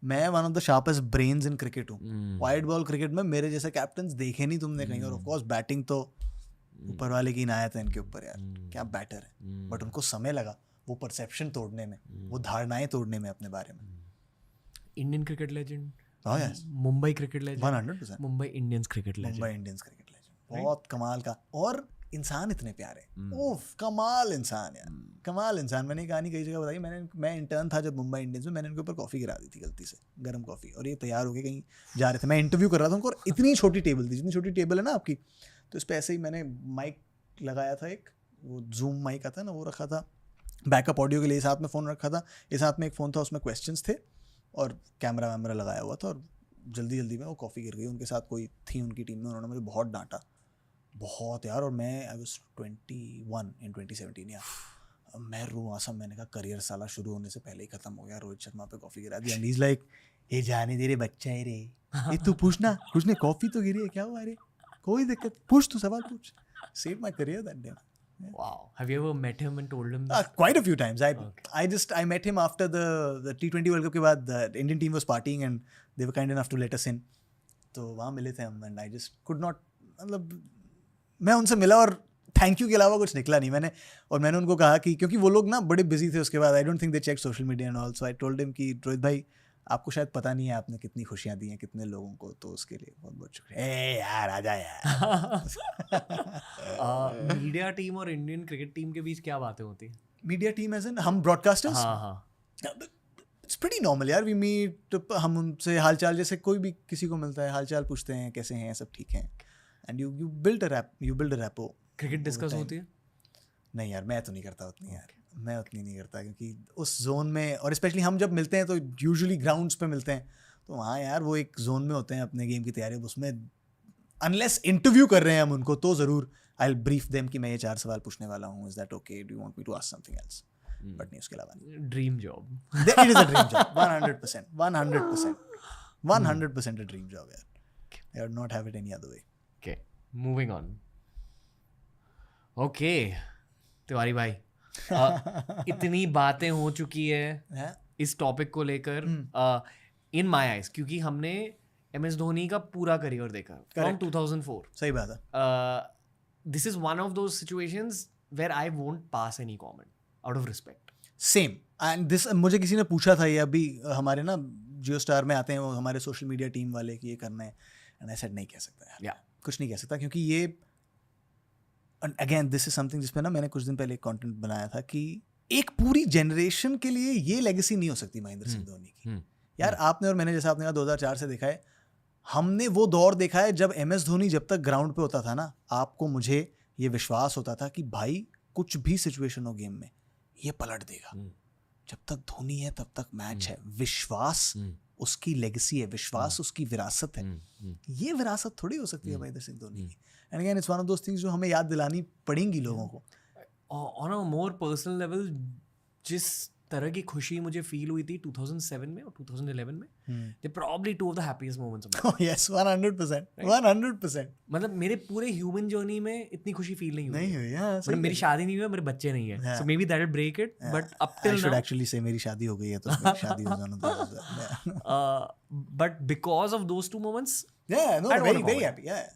मैं one of the sharpest brains in cricket हूँ। वाइड बॉल क्रिकेट में मेरे जैसे कैप्टन देखे नहीं तुमने कहीं, और ऑफ कोर्स बैटिंग तो ऊपर वाले की इनायत है इनके ऊपर यार, क्या बैटर है। बट उनको समय लगा वो परसेप्शन तोड़ने में, वो धारणाएं तोड़ने में अपने बारे में। इंडियन क्रिकेट लेजेंड, हाँ yes, Mumbai cricket legend, 100%, Mumbai Indians cricket legend, Mumbai Indians cricket legend, बहुत कमाल का। और इंसान इतने प्यारे, उफ कमाल इंसान यार, कमाल इंसान। मैंने कहानी कई जगह बताई, मैं इंटर्न था जब मुंबई इंडियंस में, मैंने इनके ऊपर कॉफ़ी गिरा दी थी गलती से, गर्म कॉफ़ी, और ये तैयार होके कहीं जा रहे थे, मैं इंटरव्यू कर रहा था उनको, और इतनी छोटी टेबल थी, जितनी छोटी टेबल है ना आपकी, तो इस पर ऐसे ही मैंने माइक लगाया था, एक वो जूम माइक आता है ना, वो रखा था बैकअप ऑडियो के लिए, साथ में फ़ोन रखा था, ये साथ में एक फ़ोन था, उसमें क्वेश्चंस थे और कैमरा वैमरा लगाया हुआ था, और जल्दी में वो कॉफ़ी गिर गई। उनके साथ कोई थी उनकी टीम में, उन्होंने मुझे बहुत डांटा, बहुत यार। और मैं आई वाज 21 इन 2017 यार, मैं रो आसम, मैंने कहा करियर साला शुरू होने से पहले ही ख़त्म हो गया, रोहित शर्मा पे कॉफ़ी गिरा दी। एंड ही इज़ लाइक, ये जाने दे रे बच्चा है रे, ये तू पूछना, कुछ नहीं, कॉफ़ी तो गिरी है, क्या हुआ रे, कोई दिक्कत, पूछ, तू सवाल पूछ। Save my career that day. Wow. Have you ever met him and told him this? Quite a few times. I met him after the T20 World Cup के बाद the Indian team was partying and they were kind enough to let us in. तो वहाँ मिले थे हम, and I just could not, मतलब मैं उनसे मिला और थैंक यू के अलावा कुछ निकला नहीं। मैंने उनको कहा कि, क्योंकि वो लोग ना बड़े बिजी थे उसके बाद, I don't think they check social media and all, so I told him कि रोहित भाई आपको शायद पता नहीं है आपने कितनी खुशियाँ दी हैं कितने लोगों को, तो उसके लिए बहुत बहुत शुक्रिया। ए यार आजा यार। मीडिया टीम और इंडियन क्रिकेट टीम के बीच क्या बातें होती हैं? मीडिया टीम एज इन हम ब्रॉडकास्टर्स, हाँ, इट्स प्रीटी नॉर्मल यार, वी मीट, हम उनसे हालचाल, जैसे कोई भी किसी को मिलता है हालचाल पूछते हैं, कैसे हैं, सब ठीक हैं, and you build a rapport. Cricket discuss होती है? नहीं यार, मैं तो नहीं करता उतनी यार, मैं उतनी नहीं करता, क्योंकि उस जोन में, और स्पेशली हम जब मिलते हैं तो यूजुअली ग्राउंड्स पे मिलते हैं, तो वहाँ यार वो एक जोन में होते हैं अपने गेम की तैयारी, उसमें अनलेस इंटरव्यू कर रहे हैं हम उनको, तो ज़रूर आई विल ब्रीफ देम कि मैं ये 4 सवाल पूछने वाला हूँ, is that okay, do you want me to ask something else, but नहीं, उसके अलावा नहीं। Dream job. It is a dream job, 100% a dream job यार, I would not have it any other way. Okay, moving on. Okay, Tiwari भाई, इतनी बातें हो चुकी है इस टॉपिक को लेकर इन माय आइज, क्योंकि हमने MS धोनी का पूरा करियर देखा फ्रॉम 2004। सही बात है। This is one of those situations where I won't pass any comment out of respect. Same, and this मुझे किसी ने पूछा था ये अभी, हमारे ना जियो स्टार में आते हैं वो हमारे सोशल मीडिया टीम वाले कि ये करना है, एंड आई सेड नहीं कह सकता यार, कुछ नहीं कह सकता, क्योंकि ये अगेन दिस इज समथिंग जिसपे ना मैंने कुछ दिन पहले कंटेंट बनाया था कि एक पूरी जनरेशन के लिए ये लेगेसी नहीं हो सकती महेंद्र सिंह धोनी की। यार आपने और मैंने, जैसा आपने कहा 2004 से देखा है, हमने वो दौर देखा है जब MS धोनी जब तक ग्राउंड पे होता था ना, आपको मुझे ये विश्वास होता था कि भाई कुछ भी सिचुएशन हो गेम में ये पलट देगा। जब तक धोनी है तब तक मैच है, विश्वास उसकी लेगेसी है, विश्वास उसकी विरासत है। ये विरासत थोड़ी हो सकती है महेंद्र सिंह धोनी की। And again it's one of those things जो हमें याद दिलानी पड़ेंगी लोगों को। On a more personal level, जिस तरह की खुशी मुझे फील हुई थी 2007 में और 2011 में, they probably two of the happiest moments of my. Yes 100%, 100%। मतलब मेरे पूरे ह्यूमन जर्नी में इतनी खुशी फील नहीं हुई। नहीं हुई, हाँ, मतलब मेरी शादी नहीं हुई, मेरे बच्चे नहीं है, so maybe that will break it, but up I till should now, actually say मेरी शादी हो गई है, तो मेरी शादी हो जाना था। But because of those two moments, Yeah, no, I don't very, wanna very comment. happy, yeah.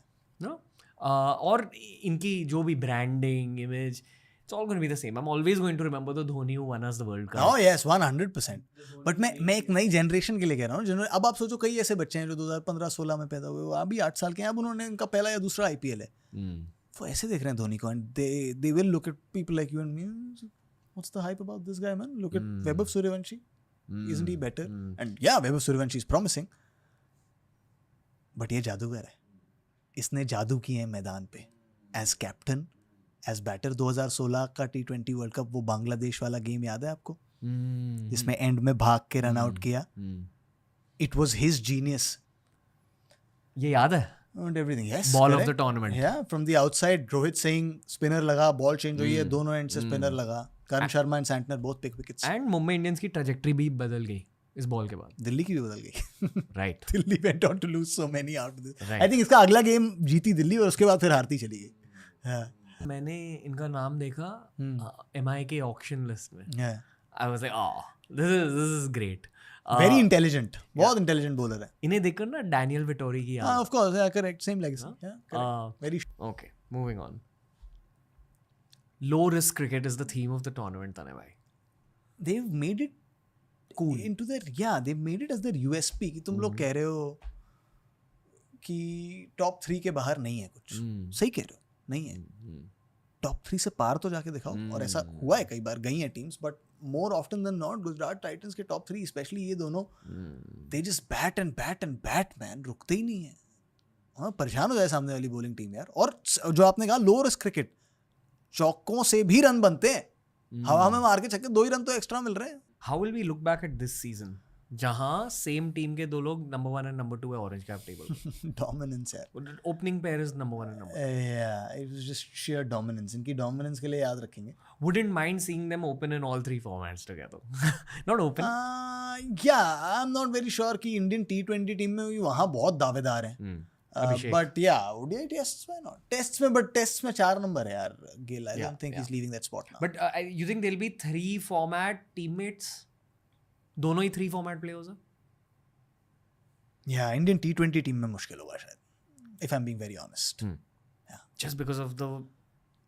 No, और इनकी जो भी branding, image, it's all going to be the same. I'm always going to remember the Dhoni who won us the World Cup. Oh yes, 100%. But मैं एक नई generation के लिए कह रहा हूँ। अब आप सोचो कई ऐसे बच्चे हैं जो 2015-16 में पैदा हुए, वो अभी 8 साल के हैं, अब उन्होंने उनका पहला या दूसरा IPL है, वो ऐसे देख रहे हैं धोनी को, and they will look at people like you and me, what's the hype about this guy, man? Look at Vaibhav Suryavanshi, isn't he better? And yeah, Vaibhav Suryavanshi is promising, but ये जादूगर है, इसने जादू किए हैं मैदान पे, as captain, as batter. 2016 का T20 वर्ल्ड कप, वो बांग्लादेश वाला गेम याद है आपको, जिसमें एंड में भाग के रन आउट किया? It was his genius. ये याद है? And everything, yes, Ball of correct. the tournament. Yeah, from the outside, Rohit Singh spinner लगा, बॉल चेंज हुई है, दोनों एंड से स्पिनर लगा, Karan Sharma and Santner both pick wickets. And Mumbai Indians की ट्रैजेक्टरी भी बदल गई इस बॉल के बाद। दिल्ली की भी बदल गई। Right. Delhi went on to lose so many out of this. Right. I think इसका अगला गेम जीती दिल्ली और उसके बाद फिर हारती चली गई। हाँ। मैंने इनका नाम देखा MI के ऑक्शन लिस्ट में। Yeah. I was like this is great. Very intelligent, बहुत इंटेलिजेंट बॉलर है। इन्हें देखकर ना डैनियल विटोरी की याद। Of course, yeah, correct, same legacy. Yeah, correct. Very. Okay, moving on. Low risk cricket is the theme of the tournament, Tane bhai. They've made it Cool. into their, yeah, they've made it as their USP कि तुम लोग कह रहे हो कि top 3 के बाहर नहीं है कुछ, सही कह रहे हो, नहीं है। टॉप 3 से पार तो जाके दिखाओ, और ऐसा हुआ है कई बार, गई हैं teams, but more often than not Gujarat Titans के टॉप 3, स्पेशली ये दोनों, they just bat and bat and bat, man, रुकते ही नहीं है। हाँ, परेशान हो जाए सामने वाली बॉलिंग टीम यार। और जो आपने कहा लो रिस्क क्रिकेट, चौकों से भी रन बनते हैं, हवा में मार के छक्के, 2 ही रन तो एक्स्ट्रा मिल रहे हैं। How will we look back at this season? जहाँ सेम टीम के दो लोग नंबर 1 एंड नंबर 2 है ऑरेंज कैप टेबल। डोमिनेंस यार, opening pair is number 1 and number 2. yeah, it was just sheer dominance. इनकी dominance के लिए याद रखेंगे। Wouldn't mind seeing them open in all 3 formats together. Not open. Yeah, I'm not very sure कि Indian T20 team में भी वहाँ बहुत दावेदार हैं। अभिषेक. But yeah, ODI tests why not? Tests में, but tests में 4 नंबर है यार Gill. I don't think he's leaving that spot now. But you think there'll be 3 format teammates? दोनों ही 3 format players हैं? Yeah, इंडियन T20 टीम में मुश्किल होगा शायद, if I'm being very honest. Yeah. Just because of the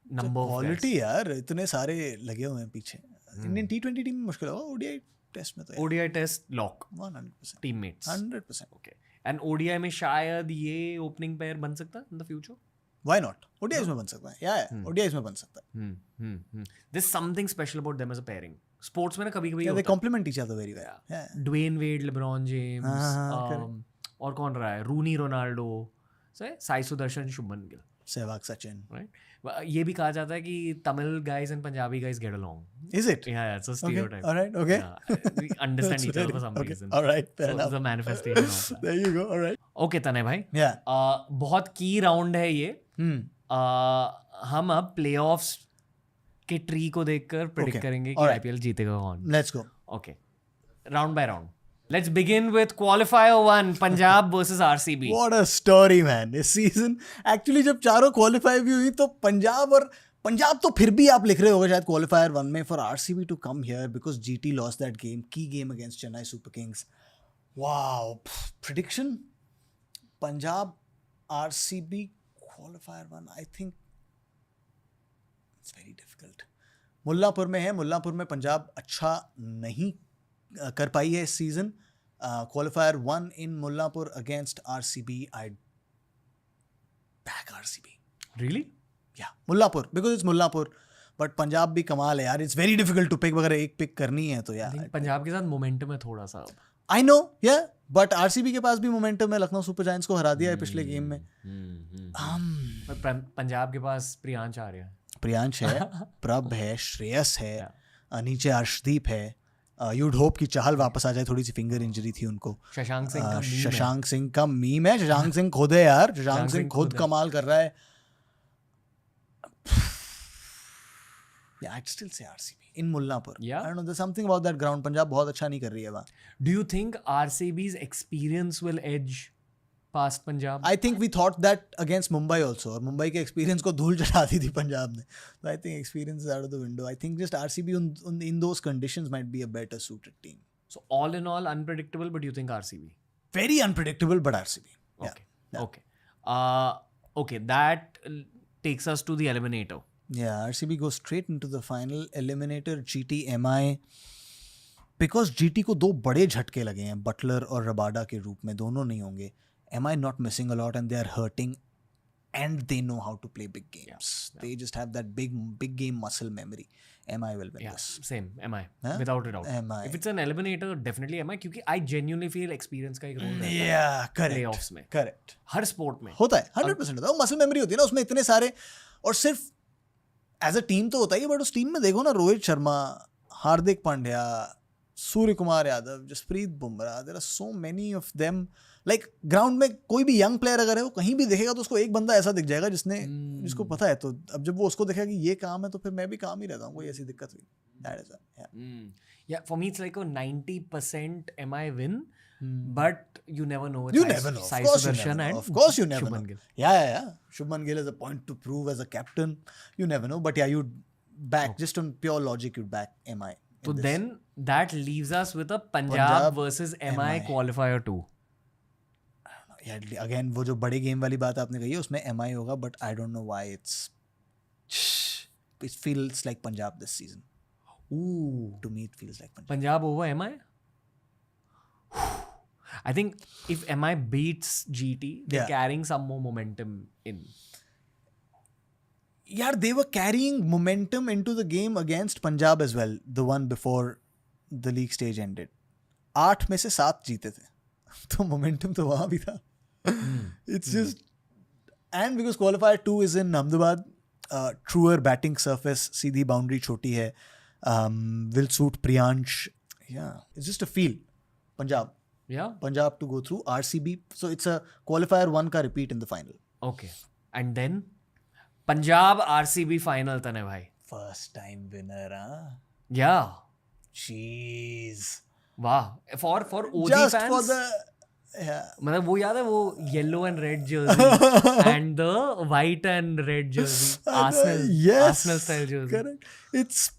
number of quality यार, इतने सारे लगे हुए हैं पीछे। इंडियन T20 टीम में मुश्किल होगा, ODI टेस्ट में तो यार ODI test lock 100%, teammates. 100%. Okay. And ODI में शायद ये opening pair बन सकता है in the future? Why not? ODIs में बन सकता है, yeah, ODIs में बन सकता है। There's something special about them as a pairing. Sports में ना कभी-कभी Yeah, they होता है. complement each other very well. Yeah. Dwayne Wade, LeBron James, हाँ, और कौन रहा है? रूनी रोनाल्डो, साई सुदर्शन, शुभमन गिल, सहवाग सचिन. right? ये भी कहा जाता है कि Tamil guys and Punjabi guys get along. Is it? Yeah, it's a Okay. stereotype. All right. Okay. Yeah, we understand each other for some Okay. reason. All right. Fair So enough. it's a manifestation of that. There you go. All right. Okay, तने भाई. Yeah. बहुत की round है ये. हम अब playoffs के tree को देखकर प्रेडिक्ट Okay. करेंगे कि All right. IPL जीतेगा कौन. Let's go. Okay. Round by round. Let's begin with qualifier 1, Punjab versus RCB. What a story, man. This season, actually जब चारों क्वालिफाई भी हुई तो पंजाब तो फिर भी आप लिख रहे होगे शायद क्वालिफायर 1 में, for RCB to come here because GT lost that game, key game against Chennai Super Kings. Wow. Prediction? Punjab, RCB, qualifier 1. I think it's very difficult. Mullapur में है, मुल्लापुर में पंजाब अच्छा नहीं कर पाई है इस season. Qualifier 1 in Mullanpur against RCB. I'd back RCB. Really? Yeah, Mullanpur because it's Mullanpur. But Punjab भी कमाल है यार. It's very difficult to pick. अगर एक पिक करनी है तो यार. पंजाब के साथ मोमेंटम है थोड़ा सा. I know, yeah. But RCB के पास भी मोमेंटम है. लखनऊ सुपर जायंट्स को हरा दिया है पिछले गेम में. पंजाब के पास प्रियांश आ रहा है. प्रियांश है, प्रभ है, श्रेयस है, नीचे अर्शदीप है. यूड होप कि चाहल वापस आ जाए, थोड़ी सी फिंगर इंजरी थी उनको. शशांक सिंह का मीम है. शशांक सिंह का मीम है. शशांक सिंह खुद है यार. शशांक सिंह खुद कमाल कर रहा है. Yeah, I'd still say RCB in Mullapur. Yeah. I don't know, there's something about that ground. Punjab बहुत अच्छा नहीं कर रही है वहाँ. Do you think RCB's experience will edge past Punjab? I think we thought that against Mumbai also. और मुंबई के experience को धूल चढ़ा दी थी पंजाब ने. So I think experience is out of the window. I think just RCB in those conditions might be a better suited team. So all in all, unpredictable, but you think RCB? Very unpredictable, but RCB. Yeah. Okay. Yeah. Okay. Okay. That takes us to the eliminator. Yeah, RCB goes straight into the final. Eliminator GT MI. Because GT को दो बड़े झटके लगे हैं, Buttler और Rabada के रूप में. दोनों नहीं होंगे. MI not missing a lot and they are hurting and they know how to play big games. Yeah. They just have that big game muscle memory. MI will win this. Same, MI. Huh? Without a doubt. MI. If it's an eliminator, definitely MI, क्योंकि I genuinely feel experience का एक role रहता है. Yeah, correct. Playoffs में. Correct. हर sport में. होता है, 100% होता है. वो muscle memory होती है ना, उसमें इतने सारे. और सिर्फ एज अ टीम तो होता ही है, बट उस टीम में देखो ना, Rohit Sharma, Hardik Pandya, Surya Kumar Yadav, Jasprit Bumrah, there are so many of them. Like ground में कोई भी यंग प्लेयर अगर है, वो कहीं भी दिखेगा तो उसको एक बंदा ऐसा दिख जाएगा जिसको पता है. तो अब जब वो उसको देखेगा कि ये काम है, तो फिर मैं भी काम ही रहता हूँ. कोई ऐसी दिक्कत हुई. That is Yeah, for me it's like a 90% MI win, but you never know. You never know. Sai Of course you Sudarshan never know. and Of course you never Shubman know. Gill. Yeah. Shubman Gill has a point to prove as a captain. You never know. But yeah, you'd back, just on pure logic, you'd back MI. So then that leaves us with a Punjab versus MI qualifier 2. Yeah, again, वो जो बड़े game वाली बात आपने कही है, उसमें MI होगा, but I don't know why it feels like Punjab this season. Ooh. To me, it feels like Punjab. Punjab over MI? I think if MI beats GT, they're carrying some more momentum in. Yeah, they were carrying momentum into the game against Punjab as well, the one before the league stage ended. 8 में से 7 जीते थे. तो momentum तो वहाँ भी था. It's just, and because qualifier 2 is in Ahmedabad, truer batting surface, Sidhi boundary छोटी है, will suit Priyansh. Yeah, it's just a feel. Punjab. Yeah. Punjab to go through. RCB. So it's a qualifier 1 का repeat in the final. Okay. And then Punjab RCB final तने भाई. First time winner, huh? Yeah. Jeez. Wow. For OD Just fans. for the, yeah. मतलब वो याद है वो yellow and red jersey and the white and red jersey. Arsenal. Yes. Arsenal style jersey. Correct. It's,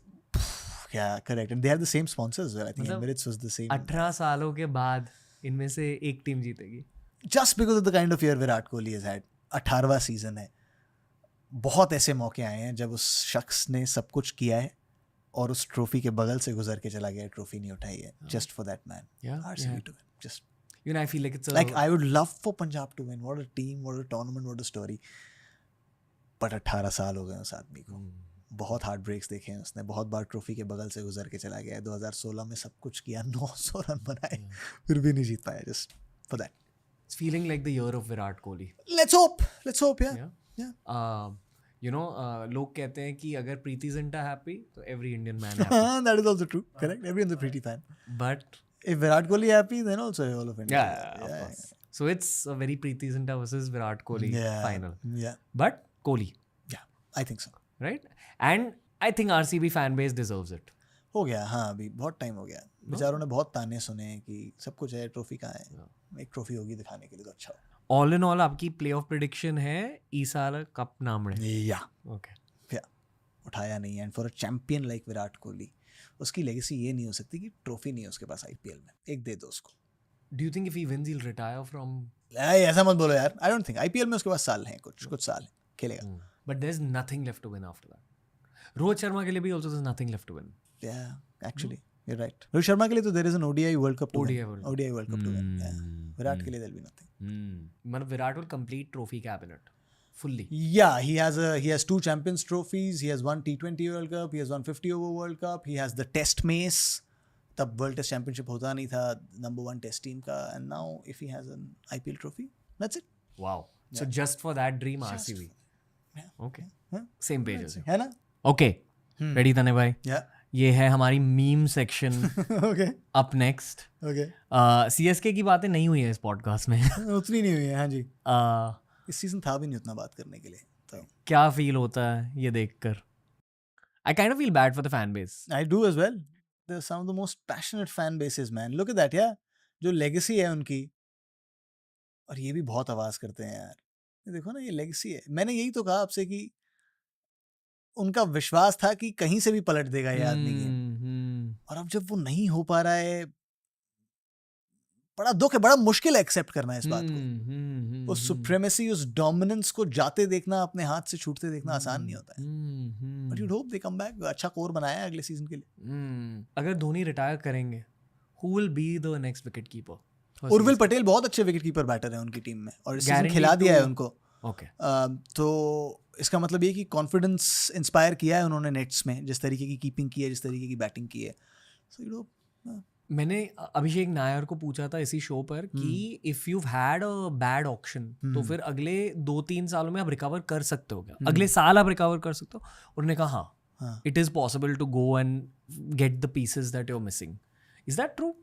yeah, correct. And they have the same sponsors as well. I think Emirates was the same. 18 सालों के बाद इनमें से एक team जीतेगी. Just because of the kind of year Virat Kohli has had. 18वां season है. बहुत ऐसे मौके आए हैं जब उस शख्स ने सब कुछ किया है और उस ट्रॉफी के बगल से गुजर के चला गया, ट्रॉफी नहीं उठाई है. Just for that man. RCB to win. Just, you know, I feel like it's like I would love for Punjab to win. What a team, what a tournament, what a story. But 18 साल हो गए उस आदमी को. बहुत heart breaks देखे हैं उसने. बहुत बार ट्रॉफी के बगल से गुजर के चला गया है. 2016 में सब कुछ किया, 900 रन बनाए, फिर भी नहीं जीत पाया. Just for that. It's feeling like the year of Virat Kohli. Let's hope. Yeah. You know, लोग कहते हैं कि अगर प्रीति जिंटा हैप्पी तो every Indian man happy. That is also true. Correct. Everyone's a pretty fan. But if Virat Kohli happy, then also all of India. Yeah, of course. So it's a very Preeti Zinta versus Virat Kohli final. Yeah. But Kohli. Yeah, I think so. Right? And I think RCB fan base deserves it. हो गया. हाँ, अभी बहुत time हो गया. बेचारों ने बहुत ताने सुने हैं कि सब कुछ है, ट्रॉफी कहाँ है. एक ट्रॉफी होगी दिखाने के लिए तो अच्छा हो. All in all, आपकी playoff prediction है इस साल कप नाम रहे. Yeah. Okay. Yeah. उठाया नहीं है. And for a champion like Virat Kohli, उसकी लेगेसी ये नहीं हो सकती कि ट्रॉफी नहीं है उसके पास IPL में. एक दे दो उसको. Do you think if he wins he'll retire from? ऐसा मत बोलो यार. I don't think. IPL में उसके पास साल हैं, कुछ साल खेलेगा. But there's nothing left to win after that. Rohit Sharma के लिए भी also there's nothing left to win. Yeah, actually, you're right. Rohit Sharma के लिए तो there is an ODI World Cup to win. ODI World Cup to win. Yeah. Virat के लिए there'll be nothing. मतलब Virat will complete trophy cabinet fully. Yeah, he has 2 Champions trophies. He has won T20 World Cup. He has won 50 over World Cup. He has the Test Mace. तब World Test Championship होता नहीं था, number 1 Test team का. And now if he has an IPL trophy, that's it. Wow. So just for that dream RCB. Yeah. Okay. Huh? Same page. है ना? Okay. Ready तने भाई? Yeah. ये है हमारी meme section. Okay up next okay CSK की बातें नहीं हुई है इस पॉडकास्ट में. उतनी नहीं हुई है. हाँ जी, uh, इस सीजन था भी नहीं उतना बात करने के लिए. तो क्या फील होता है ये देखकर? I kind of feel bad for the fan base. I do as well. They're some of the most passionate fan bases, man. Look at that, yeah. जो लेगेसी है उनकी, और ये भी बहुत आवाज करते हैं यार. ये देखो ना, ये लेगेसी है. मैंने यही तो कहा आपसे कि उनका विश्वास था कि कहीं से भी पलट देगा ये आदमी गेम, और अब जब वो नहीं हो पा रहा है, बड़ा दुख है, बड़ा मुश्किल है एक्सेप्ट करना इस बात को. उस सुप्रीमेसी, उस डोमिनेंस को जाते देखना, अपने हाथ से छूटते देखना आसान नहीं होता है. But you hope they come back. अच्छा कोर बनाया है अगले सीजन के लिए. अगर धोनी रिटायर करेंगे, who will be the next wicket keeper? Urvil Patel बहुत अच्छे विकेट कीपर बैटर हैं उनकी टीम में, और इस सीजन Guaranteed खिला दिया है to- उनको. Okay. तो इसका मतलब ये कि कॉन्फिडेंस इंस्पायर किया है उन्होंने नेट्स में, जिस तरीके की कीपिंग की है, जिस तरीके की बैटिंग की है. सो यू नो, मैंने अभिषेक नायर को पूछा था इसी शो पर कि if you had a bad auction तो फिर अगले 2-3 सालों में आप रिकवर कर सकते हो क्या? अगले साल आप रिकवर कर सकते हो? उन्होंने कहा हाँ, it is possible to go and get the pieces that you are missing. Is that true?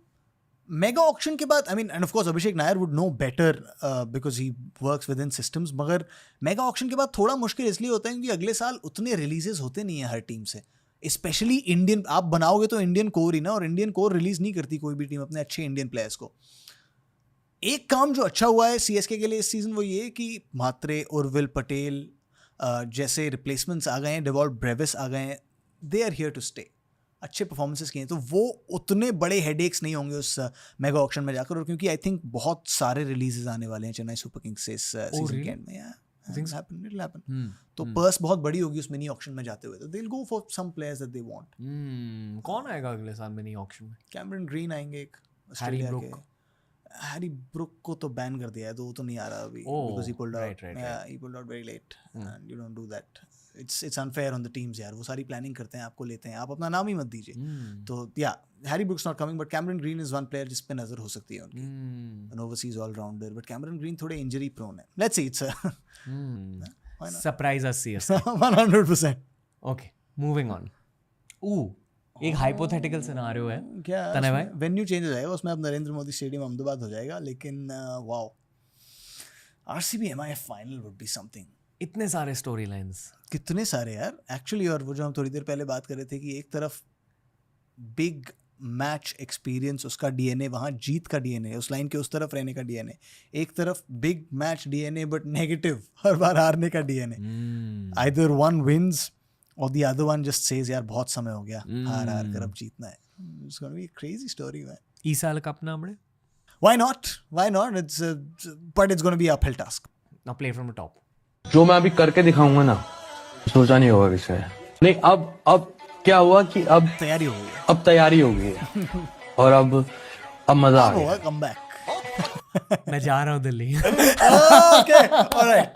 Mega auction के बाद, I mean, and of course Abhishek Nayar would know better because he works within systems, मगर mega auction के बाद थोड़ा मुश्किल इसलिए होता है क्योंकि अगले साल उतने रिलीजेस होते नहीं है हर टीम से. स्पेशली इंडियन, आप बनाओगे तो इंडियन कोर ही ना, और इंडियन कोर रिलीज नहीं करती कोई भी टीम अपने अच्छे इंडियन प्लेयर्स को. एक काम जो अच्छा हुआ है CSK के लिए इस सीजन वो ये कि मात्रे, उर्विल पटेल जैसे रिप्लेसमेंट्स आ गए हैं, डेवॉल्ट ब्रेविस आ गए हैं. They are here to stay. अच्छे परफॉर्मेंसेस किए हैं, तो वो उतने बड़े हेडेक्स नहीं होंगे उस मेगा ऑक्शन में जाकर. और क्योंकि आई थिंक बहुत सारे रिलीजेस आने वाले हैं चेन्नई सुपर किंग्स से इस सीजन के एंड में. It'll happen. तो पर्स बहुत बड़ी होगी उस मिनी ऑक्शन में जाते हुए, तो they'll go for some players that they want. कौन आएगा अगले साल मिनी ऑक्शन में? कैमरन ग्रीन आएंगे, एक हैरी ऑस्ट्रेलिया ब्रुक. के. हैरी ब्रुक को तो बैन कर दिया है, तो वो तो नहीं आ रहा अभी, because he pulled out. He pulled out very late, and you don't do that. It's unfair on the teams यार. वो सारी प्लानिंग करते हैं, आपको लेते हैं, आप अपना नाम ही मत दीजिए. तो या Harry Brooks not coming, but Cameron Green is one player जिस पे नजर हो सकती है उनकी. An overseas allrounder, but Cameron Green थोड़े इंजरी प्रोन है. Let's see, it's surprise us CSK. 100%. Okay, moving on. एक हाइपोथेटिकल सिनेरियो है. क्या तने भाई? वेन्यू चेंज हो जाएगा उसमें, अब नरेंद्र मोदी स्टेडियम अहमदाबाद हो जाएगा, लेकिन wow, RCB MIF final would be something. इतने सारे स्टोरी लाइन्स, कितने सारे यार एक्चुअली. और वो जो हम थोड़ी देर पहले बात कर रहे थे कि एक तरफ बिग मैच एक्सपीरियंस, उसका DNA, वहाँ जीत का DNA, उस लाइन के उस तरफ रहने का DNA. एक तरफ big match DNA but negative, हर बार हारने का DNA. आइदर वन विन्स और the other one just says यार बहुत समय हो गया, हार हार कर अब जीतना है. It's gonna be a crazy story man. ई साल का अपना हमने Why not? It's but it's going to be uphill task. Now play from the top. जो मैं अभी करके दिखाऊंगा ना, सोचा नहीं होगा किसी ने. नहीं, अब क्या हुआ कि अब तैयारी हो गई, अब तैयारी हो गई है, और अब मजा आ गया. होगा कमबैक. मैं जा रहा हूँ दिल्ली. Okay, all right.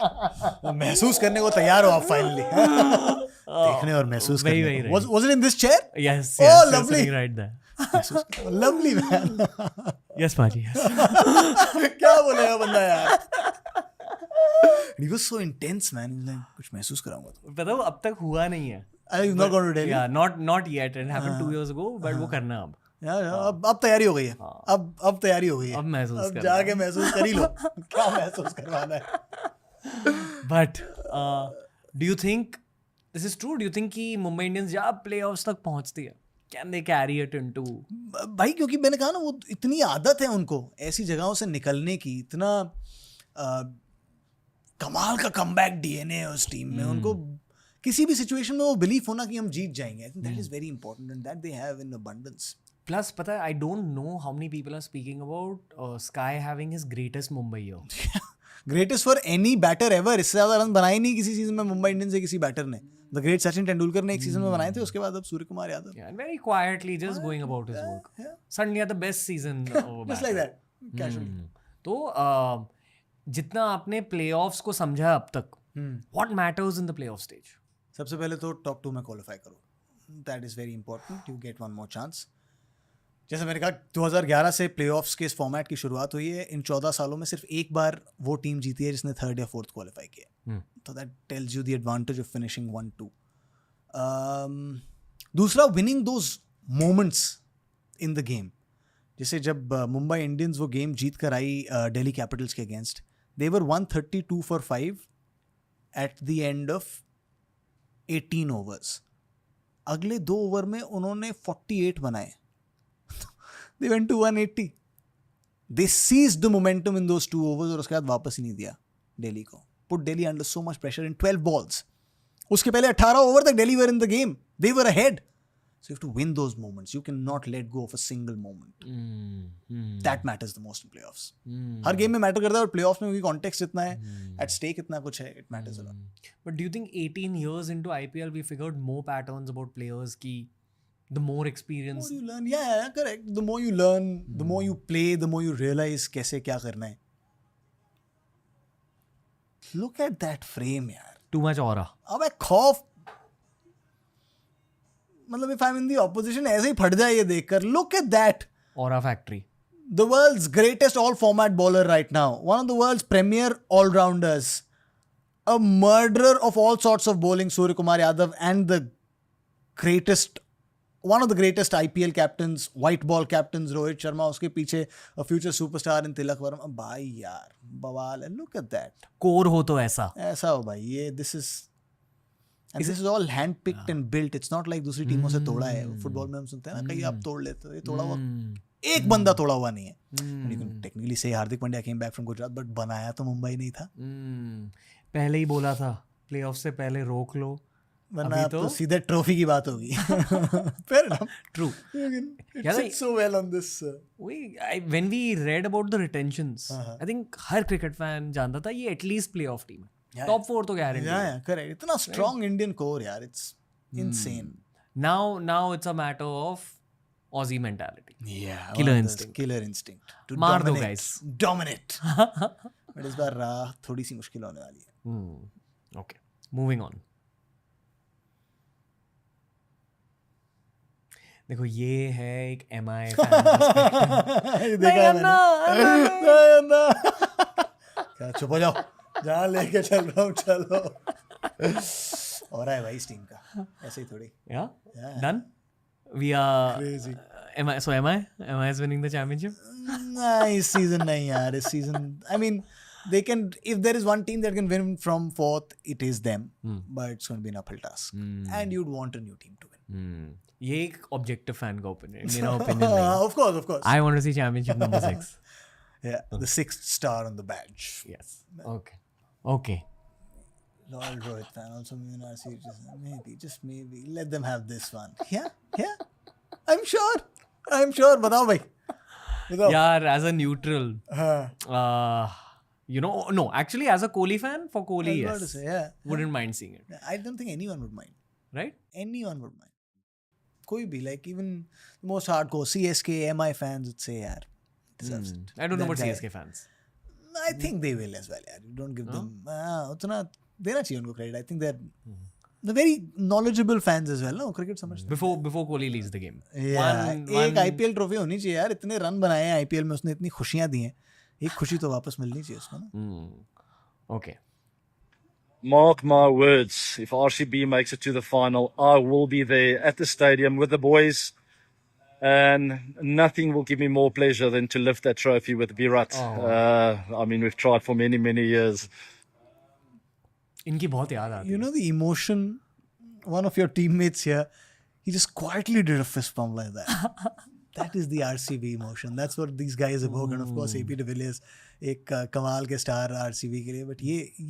महसूस करने को तैयार हो आप फाइनली. देखने और महसूस वही करने. वही. Was it in this chair? Yes, Oh, yes, lovely. sitting right there. Lovely man. Yes, Paji. Yes. क्या बोलेगा बंदा यार. He was so intense, man. He was like, कुछ महसूस कराऊंगा तो. पता वो अब तक हुआ नहीं है. I'm not going to Delhi. Yeah, not yet. It happened 2 years ago, but वो करना अब. यार अब तैयारी हो गई है. अब तैयारी हो गई है. अब महसूस अब करना जाके महसूस कर ही लो. क्या महसूस करवाना है. But do you think this is true? Do you think कि मुंबई इंडियंस जब प्लेऑफ्स तक पहुंचती है, can they carry it into? भाई क्योंकि मैंने कहा ना, वो इतनी आदत है उनको ऐसी जगहों से निकलने की, इतना कमाल का कमबैक DNA है उस टीम में. उनको किसी भी सिचुएशन में वो बिलीफ होना कि हम जीत जाएंगे. I think that is very important and that they have in abundance. Plus, पता है, I don't know how many people are speaking about Sky having his greatest Mumbai year. Greatest for any batter ever. इससे ज्यादा run बनाए नहीं किसी season में Mumbai Indians से किसी बैटर ने. द ग्रेट सचिन तेंदुलकर ने एक सीजन में बनाए थे, उसके बाद अब सूर्य Kumar Yadav. Yeah, and very quietly just going about his work. Suddenly had the best season. Just like that, casually. तो जितना आपने प्लेऑफ्स को समझा अब तक, what matters in the playoff stage? सबसे पहले तो टॉप 2 में क्वालिफाई करो. That is very important. You get one more chance. जैसे मैंने कहा, 2011 से प्लेऑफ्स के इस फॉर्मेट की शुरुआत हुई है. इन 14 सालों में सिर्फ एक बार वो टीम जीती है जिसने 3rd या 4th क्वालिफाई किया. तो that tells you the advantage of finishing 1-2. दूसरा winning those moments in the game. जैसे जब मुंबई इंडियंस वो गेम जीत कर आई दिल्ली कैपिटल्स के against, they were 132 for 5 at the end of 18 overs. अगले 2 ओवर में उन्होंने 48 बनाए. They went to 180. They seized the momentum in those 2 overs और उसके बाद वापस ही नहीं दिया दिल्ली को. Put Delhi under so much pressure in 12 balls. उसके पहले 18 ओवर तक Delhi were in the game. They were ahead. So you have to win those moments. You cannot let go of a single moment. That matters the most in playoffs. Her game में matter करता है और playoffs में क्योंकि context इतना है, at stake इतना कुछ है, it matters a lot. But do you think 18 years into IPL we figured more patterns about players ki the more experience? The more you learn, yeah, correct. The more you learn, the more you play, the more you realize कैसे क्या करना है. Look at that frame यार. Too much aura. अब एक खौफ, मतलब if I'm in the opposition ऐसे ही फट जाए ये देखकर. Look at that. Aura factory. The world's greatest all-format bowler right now. One of the world's premier all-rounders. A murderer of all sorts of bowling, Surya Kumar Yadav, and the greatest, one of the greatest IPL captains, white ball captains, Rohit Sharma. उसके पीछे a future superstar in Tilak Varma. भाई यार, बवाल है. Look at that. Core हो तो ऐसा. ऐसा हो भाई. ये this is... And this is all hand-picked and built. It's not like दूसरी टीमों से तोड़ा है. फुटबॉल में हम सुनते हैं ना, कहीं आप तोड़ लेते हो. ये तोड़ा हुआ, एक बंदा तोड़ा हुआ नहीं है. You can technically say Hardik Pandya came back from Gujarat, but बनाया तो मुंबई नहीं था. पहले ही बोला था प्लेऑफ से पहले रोक लो, वरना तो सीधे ट्रॉफी की बात होगी. Fair enough. True. It sits so well on this. When we read about the retentions, I think her cricket fan जानता था ये एटलीस्ट प्लेऑफ टीम है. टॉप 4 तो गारंटी है. Yeah, correct. इतना strong Indian core यार. It's insane. Now it's a matter of Aussie mentality. Yeah. Killer instinct. Killer instinct. To मार दो dominate. guys. Dominate. But इस बार राह थोड़ी सी मुश्किल होने वाली है. Okay. Moving on. देखो ये है एक MI फैन. देखा है मैंने. क्या चुप हो जाओ. जहाँ लेके चल रहा हूँ चलो. हो रहा है भाई इस टीम का. ऐसे ही थोड़ी. Yeah. Done. We are Crazy. MI is winning the championship. Nah, इस season नहीं यार. इस season, I mean, they can, if there is one team that can win from 4th, it is them. But it's going to be an uphill task. And you'd want a new team to win. ये एक objective fan का opinion, मेरा opinion नहीं. Of course, of course. I want to see championship number 6. Yeah, the 6th star on the badge. Yes. Okay. Loyal Rohit fan, also maybe RC, just maybe let them have this one. Yeah. I'm sure. बताओ भाई. यार, as a neutral, no, actually as a Kohli fan, for Kohli, I was about to yes, say, yeah. wouldn't mind seeing it, I don't think anyone would mind. right? Anyone would mind. कोई भी, like even the most hardcore CSK, MI fans would say, यार, deserves it. I don't know That about guy. CSK fans. I think they will as well, यार. You don't give them उतना देना चाहिए उनको credit. I think they're very knowledgeable fans as well, no? Cricket समझते हैं. Before Kohli leaves the game. Yeah, एक IPL trophy होनी चाहिए यार. इतने रन बनाए हैं IPL में, उसने इतनी खुशियां दी हैं. एक खुशी तो वापस मिलनी चाहिए उसको ना. Okay. Mark my words, if RCB makes it to the final, I will be there at the stadium with the boys. And nothing will give me more pleasure than to lift that trophy with Virat. I mean, we've tried for many, many years. इनकी बहुत याद आती है. You know the emotion, one of your teammates here, he just quietly did a fist pump like that. That is the RCB emotion. That's what these guys evoke. And of course, AP de Villiers, एक कमाल के star RCB के लिए. But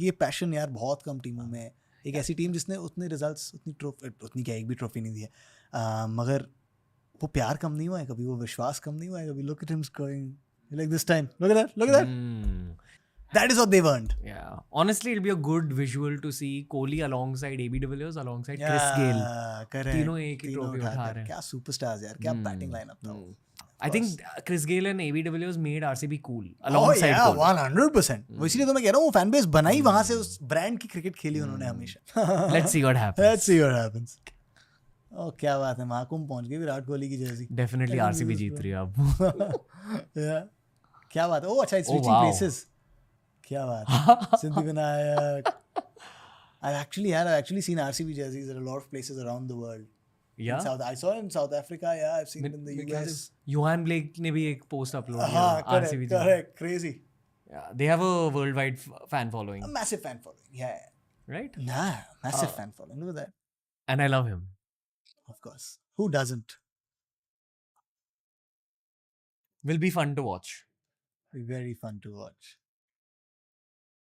ये passion यार बहुत कम टीमों में है. एक ऐसी टीम जिसने उतने रिजल्ट्स, उतनी क्या एक भी ट्रॉफी नहीं दी है, मगर वो प्यार कम नहीं हुआ है कभी, वो विश्वास कम नहीं हुआ है कभी. Look at him scoring like this time. Look at that. That is what they've earned. Yeah. Honestly, it'll be a good visual to see Kohli alongside AB de Villiers alongside Chris Gayle. Correct. तीनों एक ही trophy उठा रहे हैं. क्या superstars यार, क्या batting lineup था. I think Chris Gayle and AB de Villiers made RCB cool alongside yeah, Kohli. 100%. वो इसीलिए तो मैं कह रहा हूँ, वो फैन बेस बनाई वहां से, उस ब्रांड की क्रिकेट खेली उन्होंने हमेशा. Let's see what happens. Let's see what happens. क्या बात है, महाकुंभ पहुंच गई विराट कोहली की जर्सी. Definitely RCB जीत रही है अब. क्या बात है. अच्छा, it's reaching places. क्या बात है. Siddhi Vinayak. I've actually seen RCB jerseys at a lot of places around the world. Yeah. I saw him in South Africa. Yeah, I've seen him in the मेरे ख्याल US. से योहान ब्लेक ने भी एक post upload किया हाँ, correct, RCB correct, crazy. Yeah, they have a worldwide fan following, A massive fan following. Yeah, right? nah, massive fan following. Look at that. And I love him. Of course, who doesn't? Will be fun to watch. Be very fun to watch.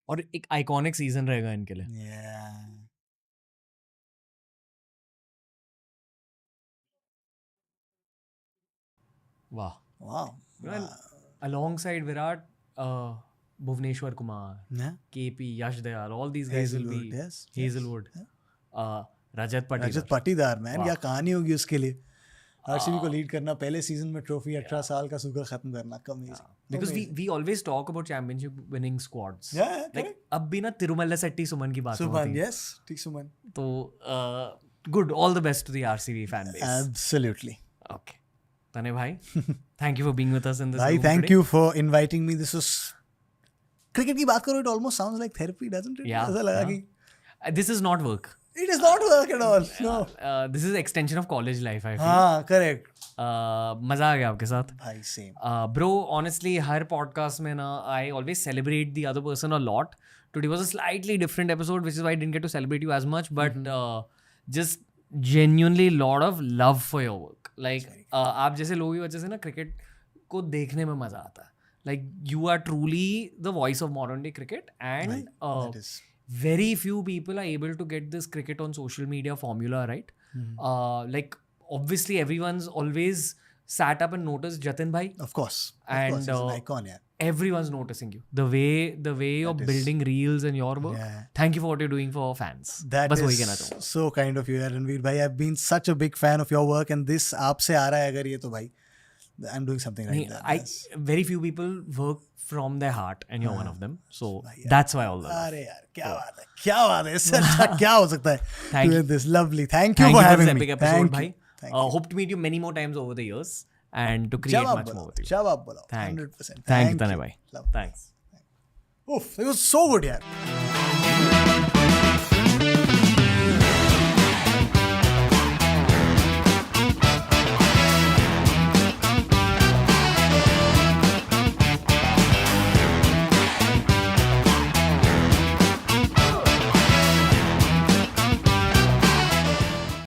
और एक iconic season रहेगा इनके लिए. Yeah. वाह. Wow. Well, alongside Virat, Bhuvneshwar Kumar, Yeah. KP, Yash Dayal, all these guys will be Hazelwood, yes. Hazelwood. Rajat Patidar. Rajat Patidar man वाह. क्या कहानी होगी उसके लिए. आरसीबी को लीड करना, पहले सीजन में ट्रॉफी 18 साल का सूखा खत्म करना, amazing. Because we always talk about championship winning squads. Yeah, Like correct. अब भी ना तिरुमल्ला सेट्टी सुमन की बात Suman, होती है. yes, ठीक सुमन. तो good, all the best to the RCB fan base. Absolutely. Okay. Tane bhai, thank you for being with us in this Bhai, room thank today. you for inviting me. This was cricket की बात करो, it almost sounds like therapy, doesn't it? Yeah, ऐसा लगा yeah. कि This is not work. it is not work at all. No. This is extension of college life, I feel. हाँ, correct. मजा आ गया आपके साथ. भाई same. Bro, honestly, हर podcast में ना, I always celebrate the other person a lot. Today was a slightly different episode, which is why I didn't get to celebrate you as much, but just genuinely lot of love for your work. Like, आप जैसे लोगों की वजह से ना cricket को देखने में मजा आता है. Like, you are truly the voice of modern day cricket, and That is. very few people are able to get this cricket on social media formula right. Like obviously everyone's always sat up and noticed Jatin bhai. Of course. And, Of course. He's an icon, yeah. Everyone's noticing you. The way you're is- building reels and your work. Yeah. Thank you for what you're doing for fans. That बस वही is कहना चाहूँगा. so kind of you, Ranveer bhai. I've been such a big fan of your work, and this आपसे आ रहा है अगर ये तो भाई, I'm doing something right there. I very few people work from their heart, and you're one of them. So that's why all the love. अरे यार क्या बात है, क्या बात है, इससे अच्छा क्या हो सकता है? Thank Doing you. this lovely. Thank you Thank for you for having this me. epic episode, Thank bhai. you. Thank you. Hope to meet you many more times over the years and to create जब आप much more बोलाओ, with you. जब आप बोलाओ, Thank 100%. Thank you, Tanay bhai. Love. Thanks. Oof, it was so good, यार.